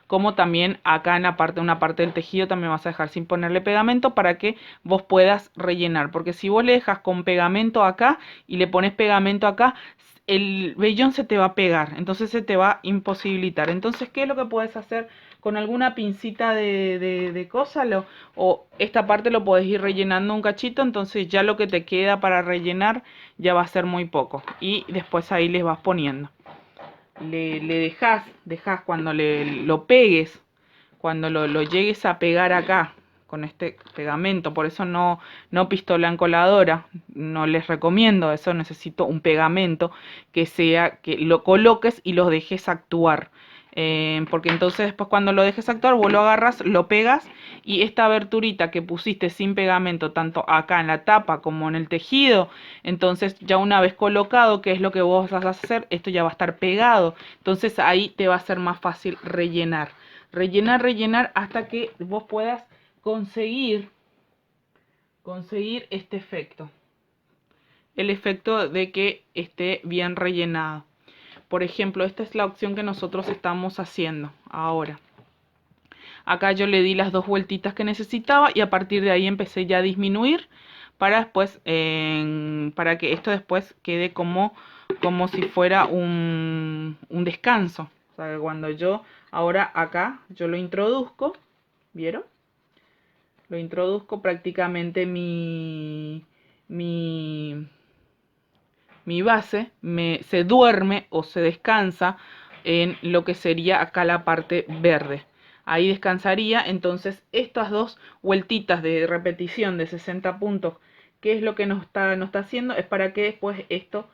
como también acá en la parte, una parte del tejido también vas a dejar sin ponerle pegamento para que vos puedas rellenar, porque si vos le dejas con pegamento acá y le pones pegamento acá, el vellón se te va a pegar, entonces se te va a imposibilitar. Entonces, ¿qué es lo que puedes hacer? Con alguna pincita de cosa, o esta parte lo podés ir rellenando un cachito, entonces ya lo que te queda para rellenar ya va a ser muy poco. Y después ahí les vas poniendo. Le dejas cuando lo pegues, cuando lo llegues a pegar acá con este pegamento, por eso no pistola encoladora, no les recomiendo eso, necesito un pegamento que sea, que lo coloques y lo dejes actuar. Porque entonces después cuando lo dejes actuar vos lo agarras, lo pegas y esta aberturita que pusiste sin pegamento tanto acá en la tapa como en el tejido, entonces ya una vez colocado, ¿qué es lo que vos vas a hacer? Esto ya va a estar pegado, entonces ahí te va a ser más fácil rellenar hasta que vos puedas conseguir este efecto, el efecto de que esté bien rellenado. Por ejemplo, esta es la opción que nosotros estamos haciendo ahora. Acá yo le di las dos vueltitas que necesitaba y a partir de ahí empecé ya a disminuir para después, para que esto después quede como si fuera un descanso. O sea, que cuando yo ahora acá yo lo introduzco, ¿vieron? Lo introduzco prácticamente mi base se duerme o se descansa en lo que sería acá la parte verde. Ahí descansaría, entonces estas dos vueltitas de repetición de 60 puntos, ¿qué es lo que nos está haciendo? Es para que después esto,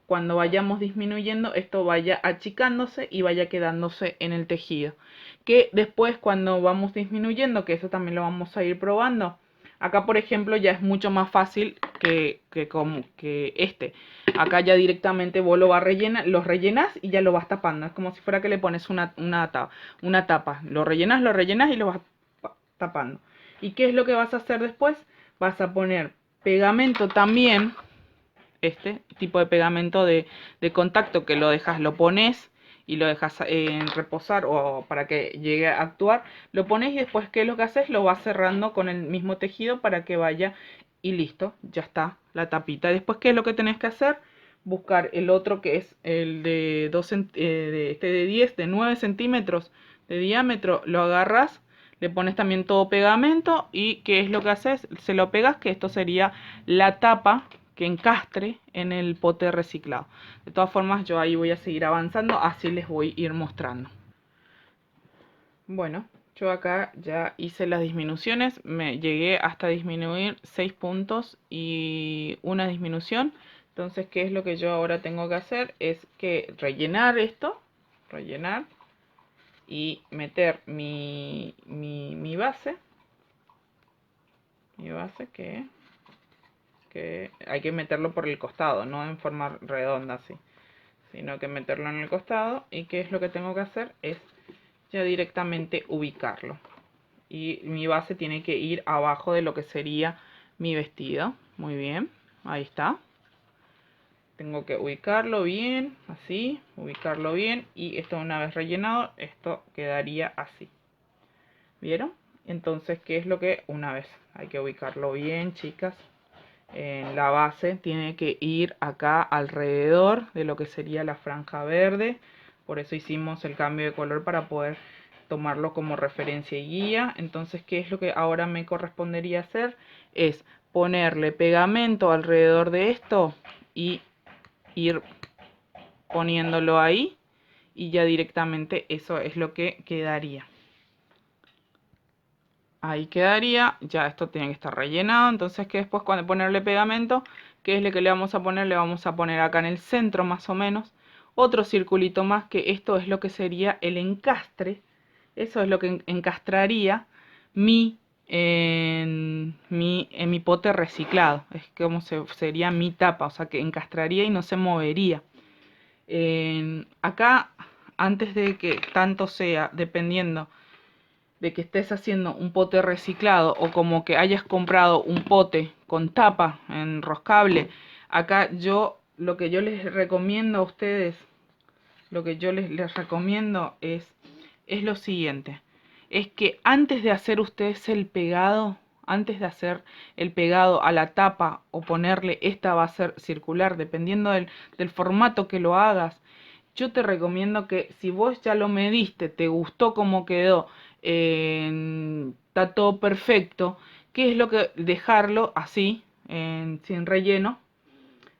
cuando vayamos disminuyendo, esto vaya achicándose y vaya quedándose en el tejido. Que después cuando vamos disminuyendo, que eso también lo vamos a ir probando, acá por ejemplo ya es mucho más fácil que este. Acá ya directamente vos lo vas a rellenar, los rellenás y ya lo vas tapando. Es como si fuera que le pones una tapa. Lo rellenas y lo vas tapando. ¿Y qué es lo que vas a hacer después? Vas a poner pegamento también, este tipo de pegamento de contacto que lo pones y lo dejas reposar o para que llegue a actuar. Lo pones y después, ¿qué es lo que haces? Lo vas cerrando con el mismo tejido para que vaya y listo, ya está la tapita. Después, ¿qué es lo que tenés que hacer? Buscar el otro que es el de, de 10, de 9 centímetros de diámetro, lo agarras, le pones también todo pegamento y ¿qué es lo que haces? Se lo pegas, que esto sería la tapa que encastre en el pote reciclado. De todas formas, yo ahí voy a seguir avanzando, así les voy a ir mostrando. Bueno, yo acá ya hice las disminuciones, me llegué hasta disminuir 6 puntos y una disminución. Entonces, ¿qué es lo que yo ahora tengo que hacer? Es que rellenar esto, rellenar y meter mi base que hay que meterlo por el costado, no en forma redonda así, sino que meterlo en el costado. ¿Y qué es lo que tengo que hacer? Es ya directamente ubicarlo. Y mi base tiene que ir abajo de lo que sería mi vestido. Muy bien, ahí está. Tengo que ubicarlo bien, así, ubicarlo bien. Y esto una vez rellenado, esto quedaría así. ¿Vieron? Entonces, ¿qué es lo que una vez? Hay que ubicarlo bien, chicas. En la base tiene que ir acá alrededor de lo que sería la franja verde. Por eso hicimos el cambio de color para poder tomarlo como referencia y guía. Entonces, ¿qué es lo que ahora me correspondería hacer? Es ponerle pegamento alrededor de esto y ir poniéndolo ahí. Y ya directamente eso es lo que quedaría. Ahí quedaría, ya esto tiene que estar rellenado. Entonces, que después cuando ponerle pegamento, ¿qué es lo que le vamos a poner? Le vamos a poner acá en el centro más o menos otro circulito más, que esto es lo que sería el encastre. Eso es lo que encastraría en mi pote reciclado. Es como sería mi tapa, o sea que encastraría y no se movería. Acá, antes de que tanto sea, dependiendo de que estés haciendo un pote reciclado o como que hayas comprado un pote con tapa enroscable, acá lo que yo les recomiendo a ustedes, lo que yo les recomiendo es lo siguiente, es que antes de hacer ustedes el pegado, antes de hacer el pegado a la tapa o ponerle, esta va a ser circular, dependiendo del formato que lo hagas, yo te recomiendo que si vos ya lo mediste, te gustó cómo quedó, está todo perfecto, ¿qué es lo que? Dejarlo así, sin relleno,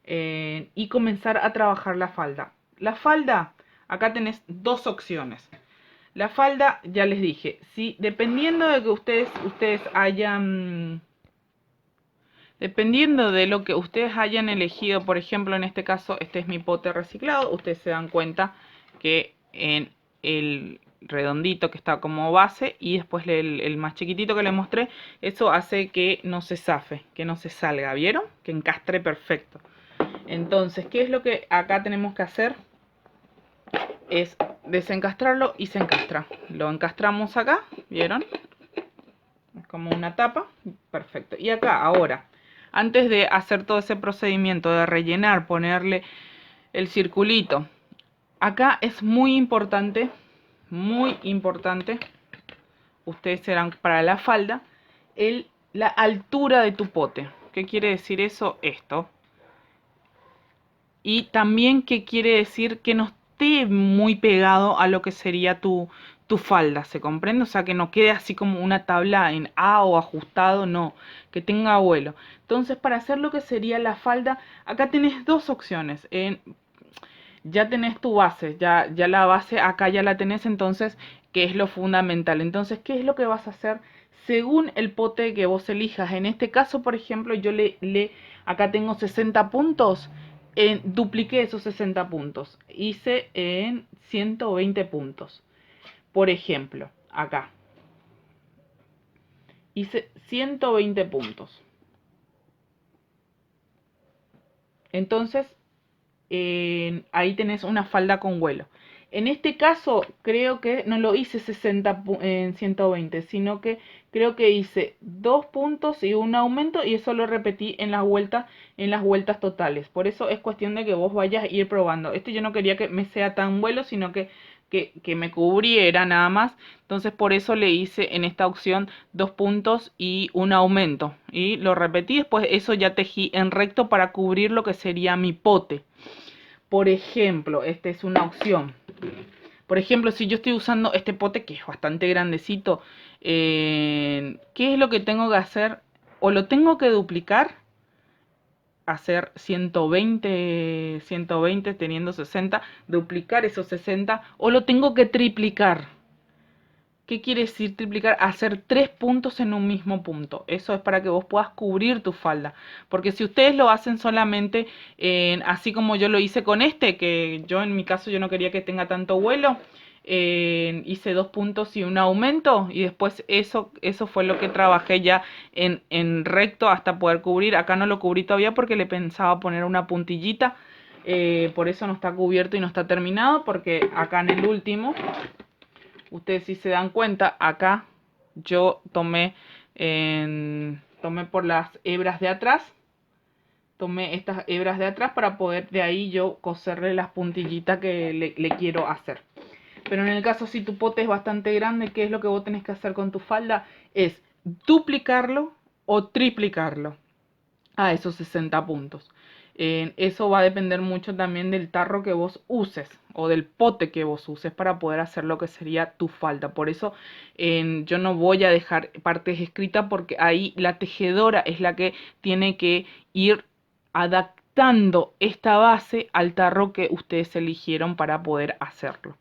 y comenzar a trabajar la falda. La falda, acá tenés dos opciones. La falda, ya les dije, si dependiendo de que ustedes hayan... Dependiendo de lo que ustedes hayan elegido, por ejemplo, en este caso, este es mi pote reciclado, ustedes se dan cuenta que en el redondito que está como base y después el más chiquitito que les mostré, eso hace que no se zafe, que no se salga, ¿vieron? Que encastre perfecto. Entonces, ¿qué es lo que acá tenemos que hacer? Es desencastrarlo y se encastra. Lo encastramos acá, ¿vieron? Es como una tapa, perfecto. Y acá, ahora, antes de hacer todo ese procedimiento de rellenar, ponerle el circulito, acá es muy importante, ustedes serán para la falda, la altura de tu pote. ¿Qué quiere decir eso? Esto. Y también, ¿qué quiere decir? Que no esté muy pegado a lo que sería tu falda, ¿se comprende? O sea, que no quede así como una tabla en A o ajustado, no, que tenga vuelo. Entonces, para hacer lo que sería la falda, acá tenés dos opciones. Ya tenés tu base, ya la base acá ya la tenés, entonces, ¿qué es lo fundamental? Entonces, ¿qué es lo que vas a hacer? Según el pote que vos elijas. En este caso, por ejemplo, yo acá tengo 60 puntos, dupliqué esos 60 puntos, hice en 120 puntos. Por ejemplo, acá hice 120 puntos. Entonces, ahí tenés una falda con vuelo. En este caso, creo que no lo hice 60 en 120, sino que creo que hice 2 puntos y un aumento, y eso lo repetí en las vueltas totales. Por eso es cuestión de que vos vayas a ir probando. Este yo no quería que me sea tan vuelo, sino que me cubriera nada más. Entonces por eso le hice en esta opción 2 puntos y un aumento. Y lo repetí, después eso ya tejí en recto para cubrir lo que sería mi pote. Por ejemplo, esta es una opción. Por ejemplo, si yo estoy usando este pote que es bastante grandecito, ¿qué es lo que tengo que hacer? O lo tengo que duplicar, hacer 120 teniendo 60, duplicar esos 60, o lo tengo que triplicar. ¿Qué quiere decir triplicar? Hacer 3 puntos en un mismo punto. Eso es para que vos puedas cubrir tu falda. Porque si ustedes lo hacen solamente, así como yo lo hice con este, que yo en mi caso yo no quería que tenga tanto vuelo, hice 2 puntos y un aumento, y después eso fue lo que trabajé ya en recto hasta poder cubrir. Acá no lo cubrí todavía porque le pensaba poner una puntillita. Por eso no está cubierto y no está terminado, porque acá en el último, ustedes si se dan cuenta, acá yo tomé por las hebras de atrás, tomé estas hebras de atrás para poder de ahí yo coserle las puntillitas que le quiero hacer. Pero en el caso si tu pote es bastante grande, ¿qué es lo que vos tenés que hacer con tu falda? Es duplicarlo o triplicarlo a esos 60 puntos. Eso va a depender mucho también del tarro que vos uses o del pote que vos uses para poder hacer lo que sería tu falda. Por eso yo no voy a dejar partes escritas, porque ahí la tejedora es la que tiene que ir adaptando esta base al tarro que ustedes eligieron para poder hacerlo.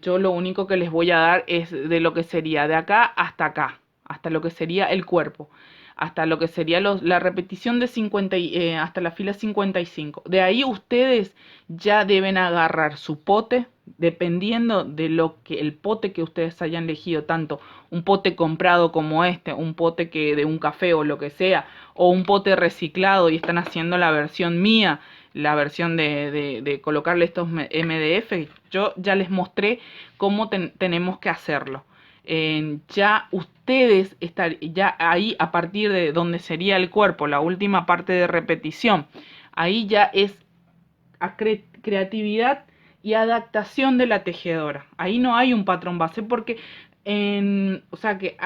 Yo lo único que les voy a dar es de lo que sería de acá, hasta lo que sería el cuerpo, hasta lo que sería la repetición de 50 hasta la fila 55. De ahí ustedes ya deben agarrar su pote, dependiendo de lo que el pote que ustedes hayan elegido, tanto un pote comprado como este, un pote que de un café o lo que sea, o un pote reciclado y están haciendo la versión mía, la versión de colocarle estos MDF. Yo ya les mostré cómo tenemos que hacerlo. Ya ustedes están ya ahí, a partir de donde sería el cuerpo, la última parte de repetición, ahí ya es a creatividad y adaptación de la tejedora. Ahí no hay un patrón base, porque o sea que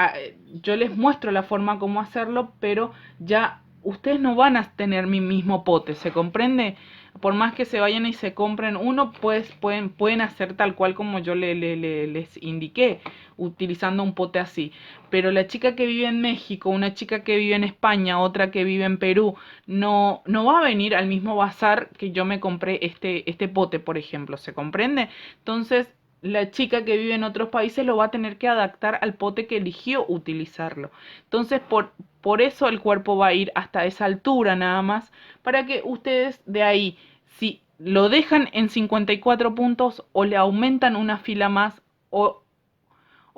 yo les muestro la forma como hacerlo, pero ya ustedes no van a tener mi mismo pote, ¿se comprende? Por más que se vayan y se compren uno, pues pueden hacer tal cual como yo les indiqué, utilizando un pote así. Pero la chica que vive en México, una chica que vive en España, otra que vive en Perú, no va a venir al mismo bazar que yo me compré este pote, por ejemplo, ¿se comprende? Entonces, la chica que vive en otros países lo va a tener que adaptar al pote que eligió utilizarlo. Entonces, por eso el cuerpo va a ir hasta esa altura nada más, para que ustedes de ahí, si lo dejan en 54 puntos, o le aumentan una fila más, o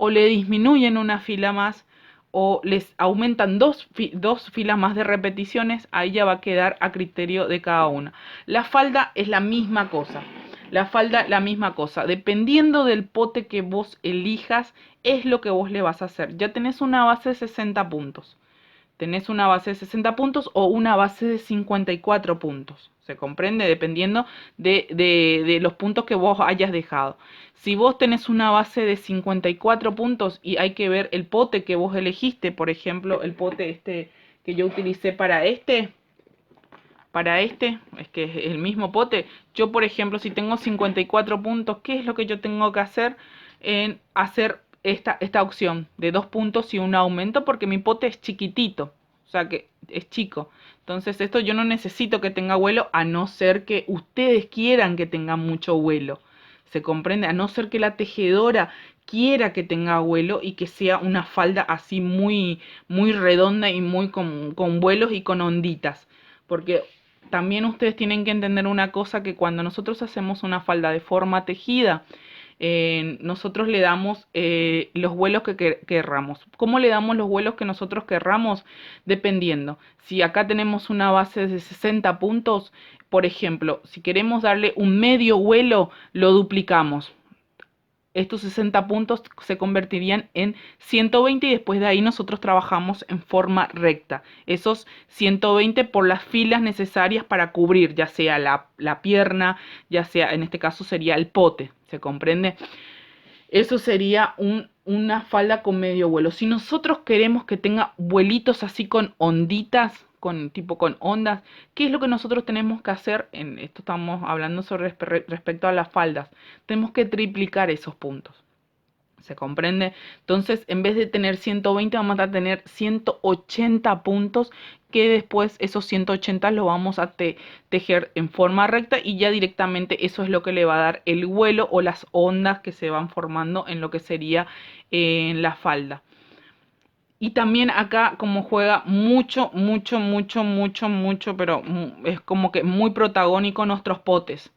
le disminuyen una fila más, o les aumentan dos filas más de repeticiones, ahí ya va a quedar a criterio de cada una. La falda es la misma cosa. La falda, la misma cosa. Dependiendo del pote que vos elijas, es lo que vos le vas a hacer. Ya tenés una base de 60 puntos. Tenés una base de 60 puntos o una base de 54 puntos. ¿Se comprende? Dependiendo de los puntos que vos hayas dejado. Si vos tenés una base de 54 puntos y hay que ver el pote que vos elegiste, por ejemplo, el pote este que yo utilicé para este, es que es el mismo pote. Yo, por ejemplo, si tengo 54 puntos, ¿qué es lo que yo tengo que hacer? En hacer esta opción de 2 puntos y un aumento, porque mi pote es chiquitito, o sea que es chico. Entonces esto yo no necesito que tenga vuelo, a no ser que ustedes quieran que tenga mucho vuelo. ¿Se comprende? A no ser que la tejedora quiera que tenga vuelo y que sea una falda así muy, muy redonda y muy con vuelos y con onditas. Porque también ustedes tienen que entender una cosa, que cuando nosotros hacemos una falda de forma tejida, nosotros le damos los vuelos que querramos. ¿Cómo le damos los vuelos que nosotros querramos? Dependiendo. Si acá tenemos una base de 60 puntos, por ejemplo, si queremos darle un medio vuelo, lo duplicamos. Estos 60 puntos se convertirían en 120 y después de ahí nosotros trabajamos en forma recta. Esos 120 por las filas necesarias para cubrir, ya sea la pierna, ya sea, en este caso sería el pote, ¿se comprende? Eso sería una falda con medio vuelo. Si nosotros queremos que tenga vuelitos así con onditas, con ondas, ¿qué es lo que nosotros tenemos que hacer? En esto estamos hablando sobre respecto a las faldas. Tenemos que triplicar esos puntos. ¿Se comprende? Entonces, en vez de tener 120, vamos a tener 180 puntos, que después esos 180 los vamos a tejer en forma recta y ya directamente eso es lo que le va a dar el vuelo o las ondas que se van formando en lo que sería en la falda. Y también acá como juega mucho, pero es como que muy protagónico nuestros potes.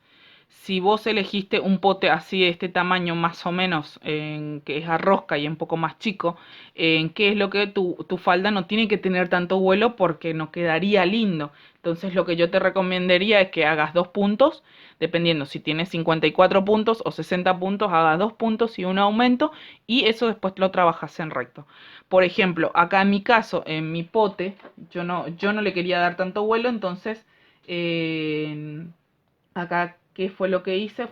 Si vos elegiste un pote así de este tamaño más o menos, que es a rosca y un poco más chico, ¿qué es lo que tu falda no tiene que tener tanto vuelo porque no quedaría lindo? Entonces lo que yo te recomendaría es que hagas 2 puntos, dependiendo si tienes 54 puntos o 60 puntos, hagas 2 puntos y un aumento y eso después lo trabajas en recto. Por ejemplo, acá en mi caso, en mi pote, yo no le quería dar tanto vuelo, entonces acá, ¿qué fue lo que hice?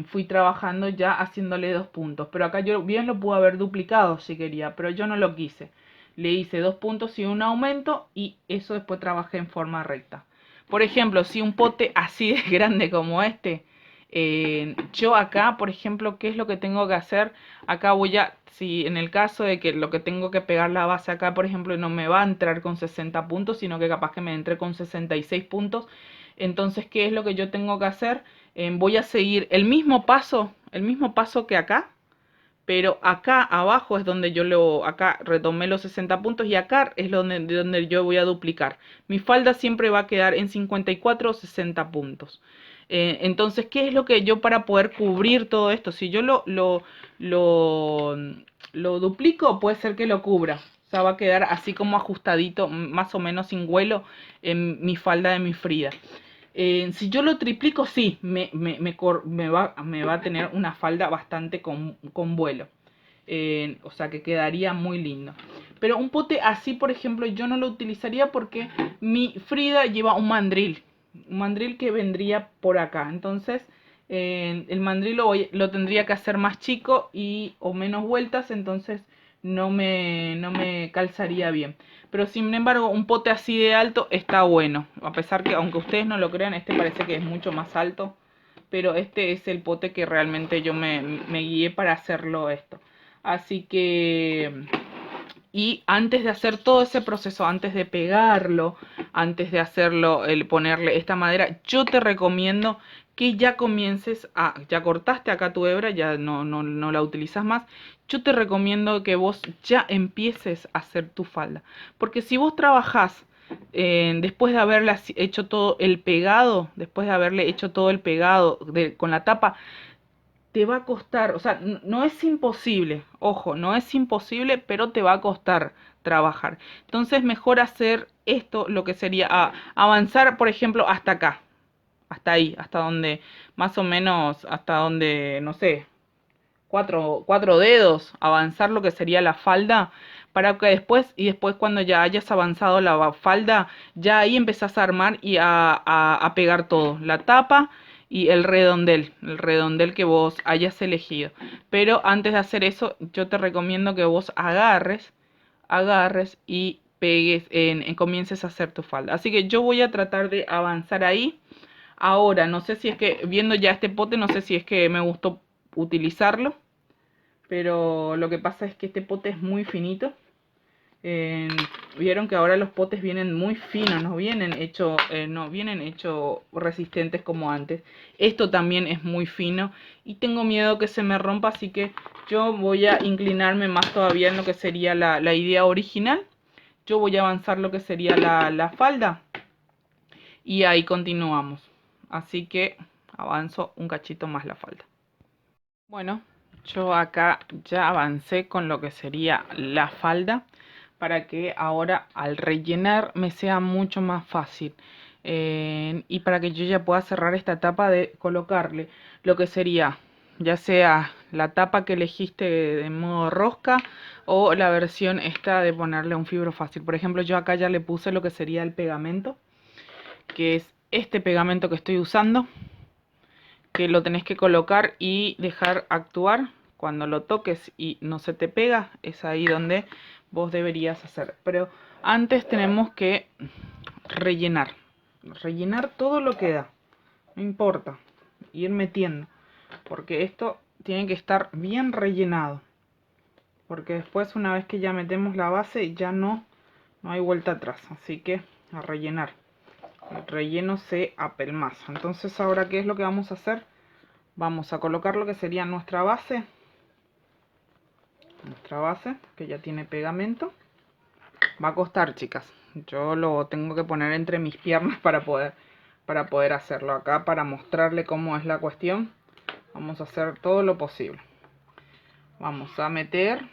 Fui trabajando ya haciéndole 2 puntos. Pero acá yo bien lo pude haber duplicado si quería, pero yo no lo quise. Le hice 2 puntos y un aumento y eso después trabajé en forma recta. Por ejemplo, si un pote así de grande como este, yo acá, por ejemplo, ¿qué es lo que tengo que hacer? Acá si en el caso de que lo que tengo que pegar la base acá, por ejemplo, no me va a entrar con 60 puntos, sino que capaz que me entre con 66 puntos. Entonces, ¿qué es lo que yo tengo que hacer? Voy a seguir el mismo paso que acá, pero acá abajo es donde acá retomé los 60 puntos y acá es donde yo voy a duplicar. Mi falda siempre va a quedar en 54 o 60 puntos. Entonces, ¿qué es lo que yo para poder cubrir todo esto? Si yo lo duplico, puede ser que lo cubra. O sea, va a quedar así como ajustadito, más o menos sin vuelo, en mi falda de mi Frida. Si yo lo triplico, sí, me va a tener una falda bastante con vuelo. O sea que quedaría muy lindo. Pero un pote así, por ejemplo, yo no lo utilizaría porque mi Frida lleva un mandril. Un mandril que vendría por acá. Entonces, el mandril lo tendría que hacer más chico o menos vueltas. Entonces, no me calzaría bien. Pero sin embargo, un pote así de alto está bueno. A pesar que, aunque ustedes no lo crean, este parece que es mucho más alto. Pero este es el pote que realmente yo me guié para hacerlo esto. Así que, y antes de hacer todo ese proceso, antes de pegarlo, antes de hacerlo, ponerle esta madera, yo te recomiendo que ya comiences ya cortaste acá tu hebra, ya no la utilizas más. Yo te recomiendo que vos ya empieces a hacer tu falda. Porque si vos trabajás después de haberle hecho todo el pegado, con la tapa, te va a costar, o sea, no es imposible, ojo, no es imposible, pero te va a costar trabajar. Entonces, mejor hacer esto, lo que sería avanzar, por ejemplo, hasta acá, hasta ahí, hasta donde, más o menos, hasta donde, no sé, cuatro dedos, avanzar lo que sería la falda, para que después cuando ya hayas avanzado la falda, ya ahí empezás a armar y a pegar todo, la tapa y el redondel que vos hayas elegido. Pero antes de hacer eso, yo te recomiendo que vos agarres y pegues, comiences a hacer tu falda. Así que yo voy a tratar de avanzar ahí. Ahora, no sé si es que, viendo ya este pote, no sé si es que me gustó utilizarlo, pero lo que pasa es que este pote es muy finito. Vieron que ahora los potes vienen muy finos, no vienen hechos resistentes como antes. Esto también es muy fino y tengo miedo que se me rompa, así que yo voy a inclinarme más todavía en lo que sería la idea original. Yo voy a avanzar lo que sería la falda y ahí continuamos. Así que avanzo un cachito más la falda. Bueno, yo acá ya avancé con lo que sería la falda, para que ahora al rellenar me sea mucho más fácil. Y para que yo ya pueda cerrar esta etapa de colocarle lo que sería, ya sea la tapa que elegiste de modo rosca o la versión esta de ponerle un fibro fácil. Por ejemplo, yo acá ya le puse lo que sería el pegamento, que es este pegamento que estoy usando, que lo tenés que colocar y dejar actuar. Cuando lo toques y no se te pega, es ahí donde vos deberías hacer. Pero antes tenemos que rellenar. Rellenar todo lo que da. No importa. Ir metiendo. Porque esto tiene que estar bien rellenado. Porque después, una vez que ya metemos la base, ya no hay vuelta atrás. Así que a rellenar. El relleno se apelmaza. Entonces, ahora, ¿qué es lo que vamos a hacer? Vamos a colocar lo que sería nuestra base. Nuestra base, que ya tiene pegamento. Va a costar, chicas. Yo lo tengo que poner entre mis piernas para poder hacerlo. Acá, para mostrarle cómo es la cuestión, vamos a hacer todo lo posible. Vamos a meter.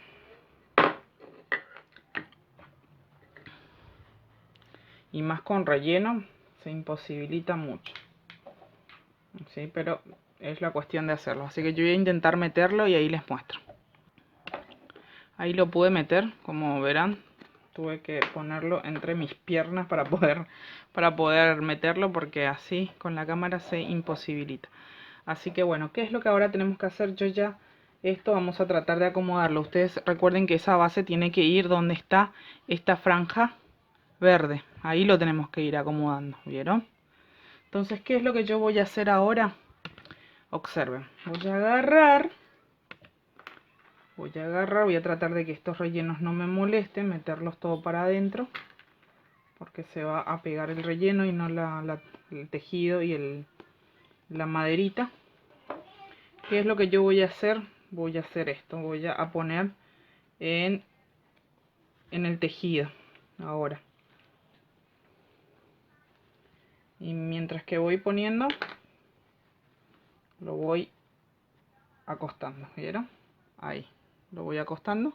Y más con relleno, se imposibilita mucho. Sí, pero es la cuestión de hacerlo. Así que yo voy a intentar meterlo y ahí les muestro. Ahí lo pude meter, como verán. Tuve que ponerlo entre mis piernas para poder meterlo, porque así con la cámara se imposibilita. Así que bueno, ¿qué es lo que ahora tenemos que hacer? Yo ya esto vamos a tratar de acomodarlo. Ustedes recuerden que esa base tiene que ir donde está esta franja verde. Ahí lo tenemos que ir acomodando, ¿vieron? Entonces, ¿qué es lo que yo voy a hacer ahora? Observen, voy a agarrar, voy a tratar de que estos rellenos no me molesten, meterlos todo para adentro, porque se va a pegar el relleno y no el tejido y la maderita. ¿Qué es lo que yo voy a hacer? Voy a hacer esto, voy a poner en el tejido ahora. Y mientras que voy poniendo, lo voy acostando, ¿vieron? Ahí, lo voy acostando.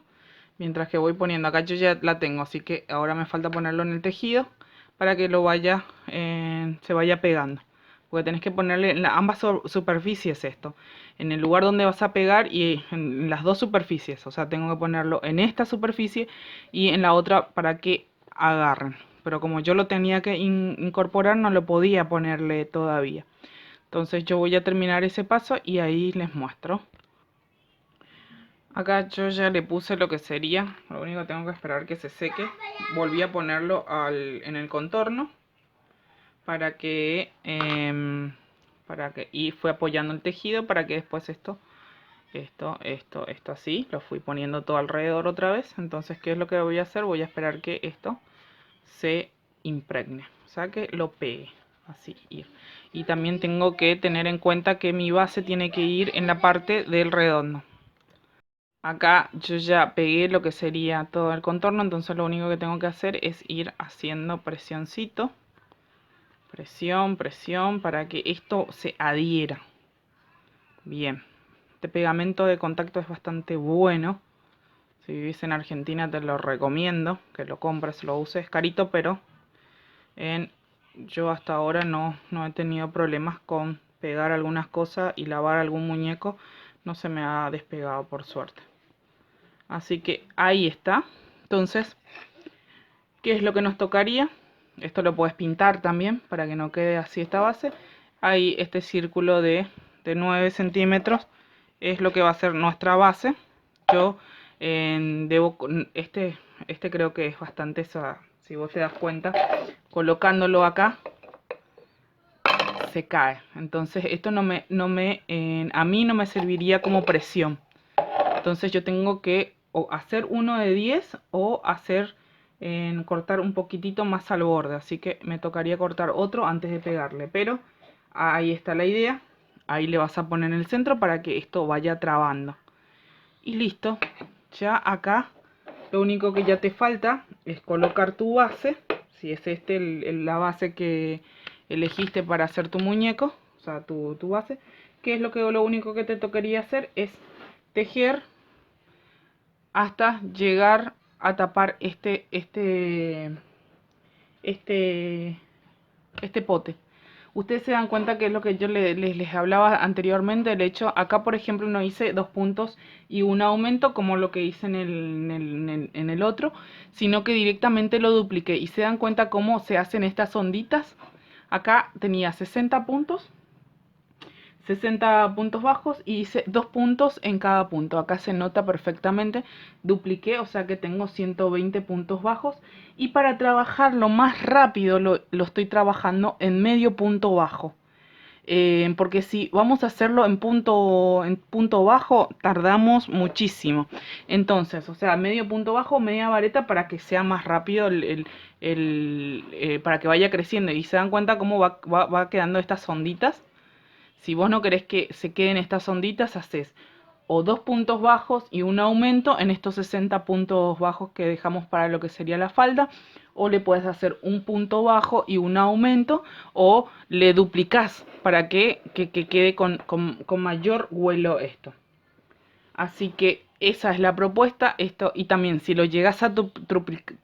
Mientras que voy poniendo, acá yo ya la tengo, así que ahora me falta ponerlo en el tejido para que se vaya pegando. Porque tenés que ponerle en ambas superficies esto. En el lugar donde vas a pegar y en las dos superficies. O sea, tengo que ponerlo en esta superficie y en la otra para que agarren. Pero como yo lo tenía que incorporar, no lo podía ponerle todavía. Entonces yo voy a terminar ese paso y ahí les muestro. Acá yo ya le puse lo que sería, lo único que tengo que esperar que se seque. Volví a ponerlo en el contorno y fue apoyando el tejido para que después esto así, lo fui poniendo todo alrededor otra vez. Entonces, ¿qué es lo que voy a hacer? Voy a esperar que esto se impregne, o sea, que lo pegue, así ir. Y también tengo que tener en cuenta que mi base tiene que ir en la parte del redondo. Acá yo ya pegué lo que sería todo el contorno, entonces lo único que tengo que hacer es ir haciendo presioncito. Presión, presión, para que esto se adhiera. Bien. Este pegamento de contacto es bastante bueno. Si vivís en Argentina te lo recomiendo, que lo compres, lo uses. Es carito, pero yo hasta ahora no he tenido problemas con pegar algunas cosas y lavar algún muñeco. No se me ha despegado, por suerte. Así que ahí está. Entonces, ¿qué es lo que nos tocaría? Esto lo puedes pintar también para que no quede así esta base. Ahí este círculo de 9 centímetros es lo que va a ser nuestra base. Yo este creo que es bastante, si vos te das cuenta, colocándolo acá se cae. Entonces esto a mí no me serviría como presión. Entonces yo tengo que o hacer uno de 10 o cortar un poquitito más al borde. Así que me tocaría cortar otro antes de pegarle. Pero ahí está la idea. Ahí le vas a poner en el centro para que esto vaya trabando. Y listo. Ya acá lo único que ya te falta es colocar tu base. Si es la base que elegiste para hacer tu muñeco. sea, tu base. Que es lo único que te tocaría hacer es tejer hasta llegar a tapar este pote. Ustedes se dan cuenta que es lo que yo les hablaba anteriormente. El hecho, acá por ejemplo no hice 2 puntos y un aumento como lo que hice en el otro, sino que directamente lo dupliqué. Y se dan cuenta cómo se hacen estas onditas. Acá tenía 60 puntos bajos y hice 2 puntos en cada punto. Acá se nota perfectamente, dupliqué, o sea que tengo 120 puntos bajos. Y para trabajarlo más rápido lo estoy trabajando en medio punto bajo. Porque si vamos a hacerlo en punto bajo, tardamos muchísimo. Entonces, o sea, medio punto bajo, media vareta para que sea más rápido para que vaya creciendo. Y se dan cuenta cómo va quedando estas onditas. Si vos no querés que se queden estas onditas, haces o 2 puntos bajos y un aumento en estos 60 puntos bajos que dejamos para lo que sería la falda, o le puedes hacer un punto bajo y un aumento, o le duplicás para que quede con mayor vuelo esto. Así que esa es la propuesta. Esto, y también si lo llegas a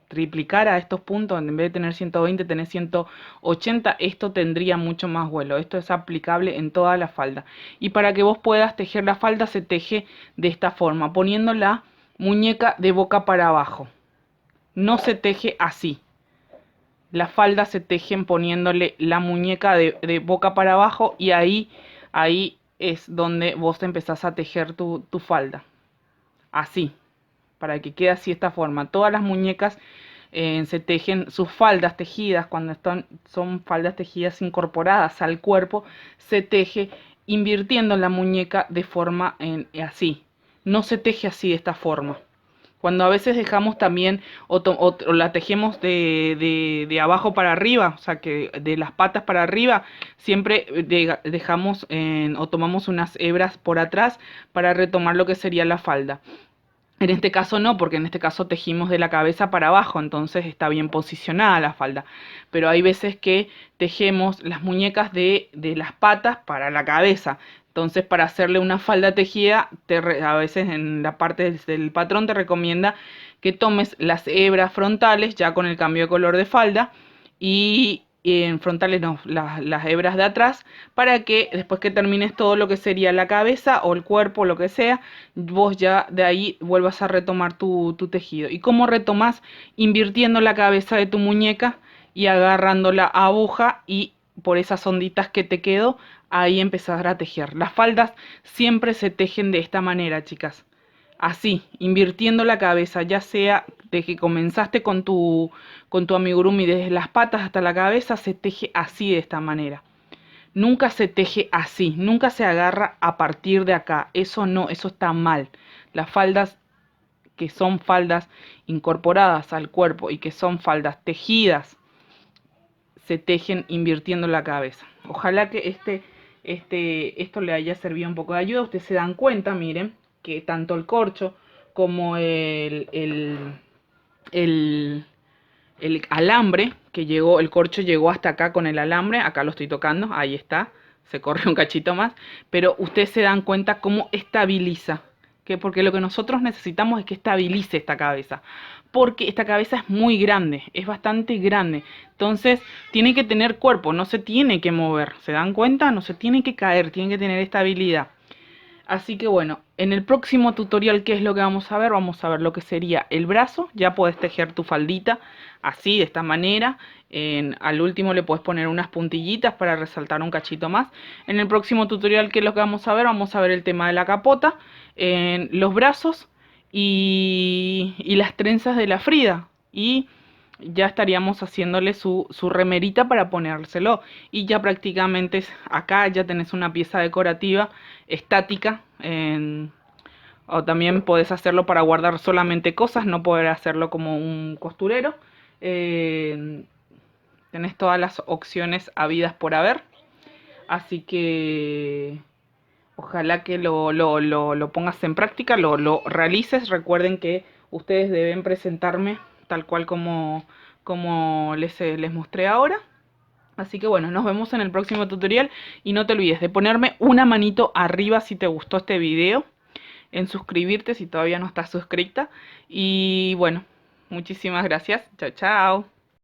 triplicar a estos puntos, en vez de tener 120 tenés 180, esto tendría mucho más vuelo. Esto es aplicable en toda la falda. Y para que vos puedas tejer la falda, se teje de esta forma, poniendo la muñeca de boca para abajo. No se teje así. La falda se tejen poniéndole la muñeca de boca para abajo, y ahí es donde vos empezás a tejer tu falda. Así, para que quede así esta forma. Todas las muñecas se tejen, sus faldas tejidas, cuando son faldas tejidas incorporadas al cuerpo, se teje invirtiendo la muñeca de forma así. No se teje así de esta forma. Cuando a veces dejamos también, o la tejemos de abajo para arriba, o sea que de las patas para arriba, siempre dejamos o tomamos unas hebras por atrás para retomar lo que sería la falda. En este caso no, porque en este caso tejimos de la cabeza para abajo, entonces está bien posicionada la falda. Pero hay veces que tejemos las muñecas de las patas para la cabeza. Entonces, para hacerle una falda tejida, a veces en la parte del patrón te recomienda que tomes las hebras frontales, ya con el cambio de color de falda, y en frontales no, las hebras de atrás, para que después que termines todo lo que sería la cabeza o el cuerpo, lo que sea, vos ya de ahí vuelvas a retomar tu tejido. ¿Y cómo retomas? Invirtiendo la cabeza de tu muñeca y agarrando la aguja, y por esas onditas que te quedó, ahí empezar a tejer. Las faldas siempre se tejen de esta manera, chicas. Así, invirtiendo la cabeza, ya sea de que comenzaste con tu amigurumi desde las patas hasta la cabeza, se teje así de esta manera. Nunca se teje así, nunca se agarra a partir de acá. Eso no, eso está mal. Las faldas que son faldas incorporadas al cuerpo y que son faldas tejidas, se tejen invirtiendo la cabeza. Ojalá que esto le haya servido un poco de ayuda. Ustedes se dan cuenta, miren, que tanto el corcho como el alambre que llegó, el corcho llegó hasta acá con el alambre, acá lo estoy tocando, ahí está, se corre un cachito más, pero ustedes se dan cuenta cómo estabiliza, porque lo que nosotros necesitamos es que estabilice esta cabeza, porque esta cabeza es muy grande, es bastante grande, entonces tiene que tener cuerpo, no se tiene que mover, ¿se dan cuenta? No se tiene que caer, tiene que tener estabilidad. Así que bueno, en el próximo tutorial, ¿qué es lo que vamos a ver? Vamos a ver lo que sería el brazo. Ya podés tejer tu faldita así, de esta manera. Al último le podés poner unas puntillitas para resaltar un cachito más. En el próximo tutorial, ¿qué es lo que vamos a ver? Vamos a ver el tema de la capota, los brazos y las trenzas de la Frida. Y ya estaríamos haciéndole su remerita para ponérselo, y ya prácticamente acá ya tenés una pieza decorativa estática. O también podés hacerlo para guardar solamente cosas, no poder hacerlo como un costurero. Tenés todas las opciones habidas por haber, así que ojalá que lo pongas en práctica, lo realices. Recuerden que ustedes deben presentarme tal cual como les mostré ahora. Así que bueno, nos vemos en el próximo tutorial y no te olvides de ponerme una manito arriba si te gustó este video, en suscribirte si todavía no estás suscrita y bueno, muchísimas gracias. Chao, chao.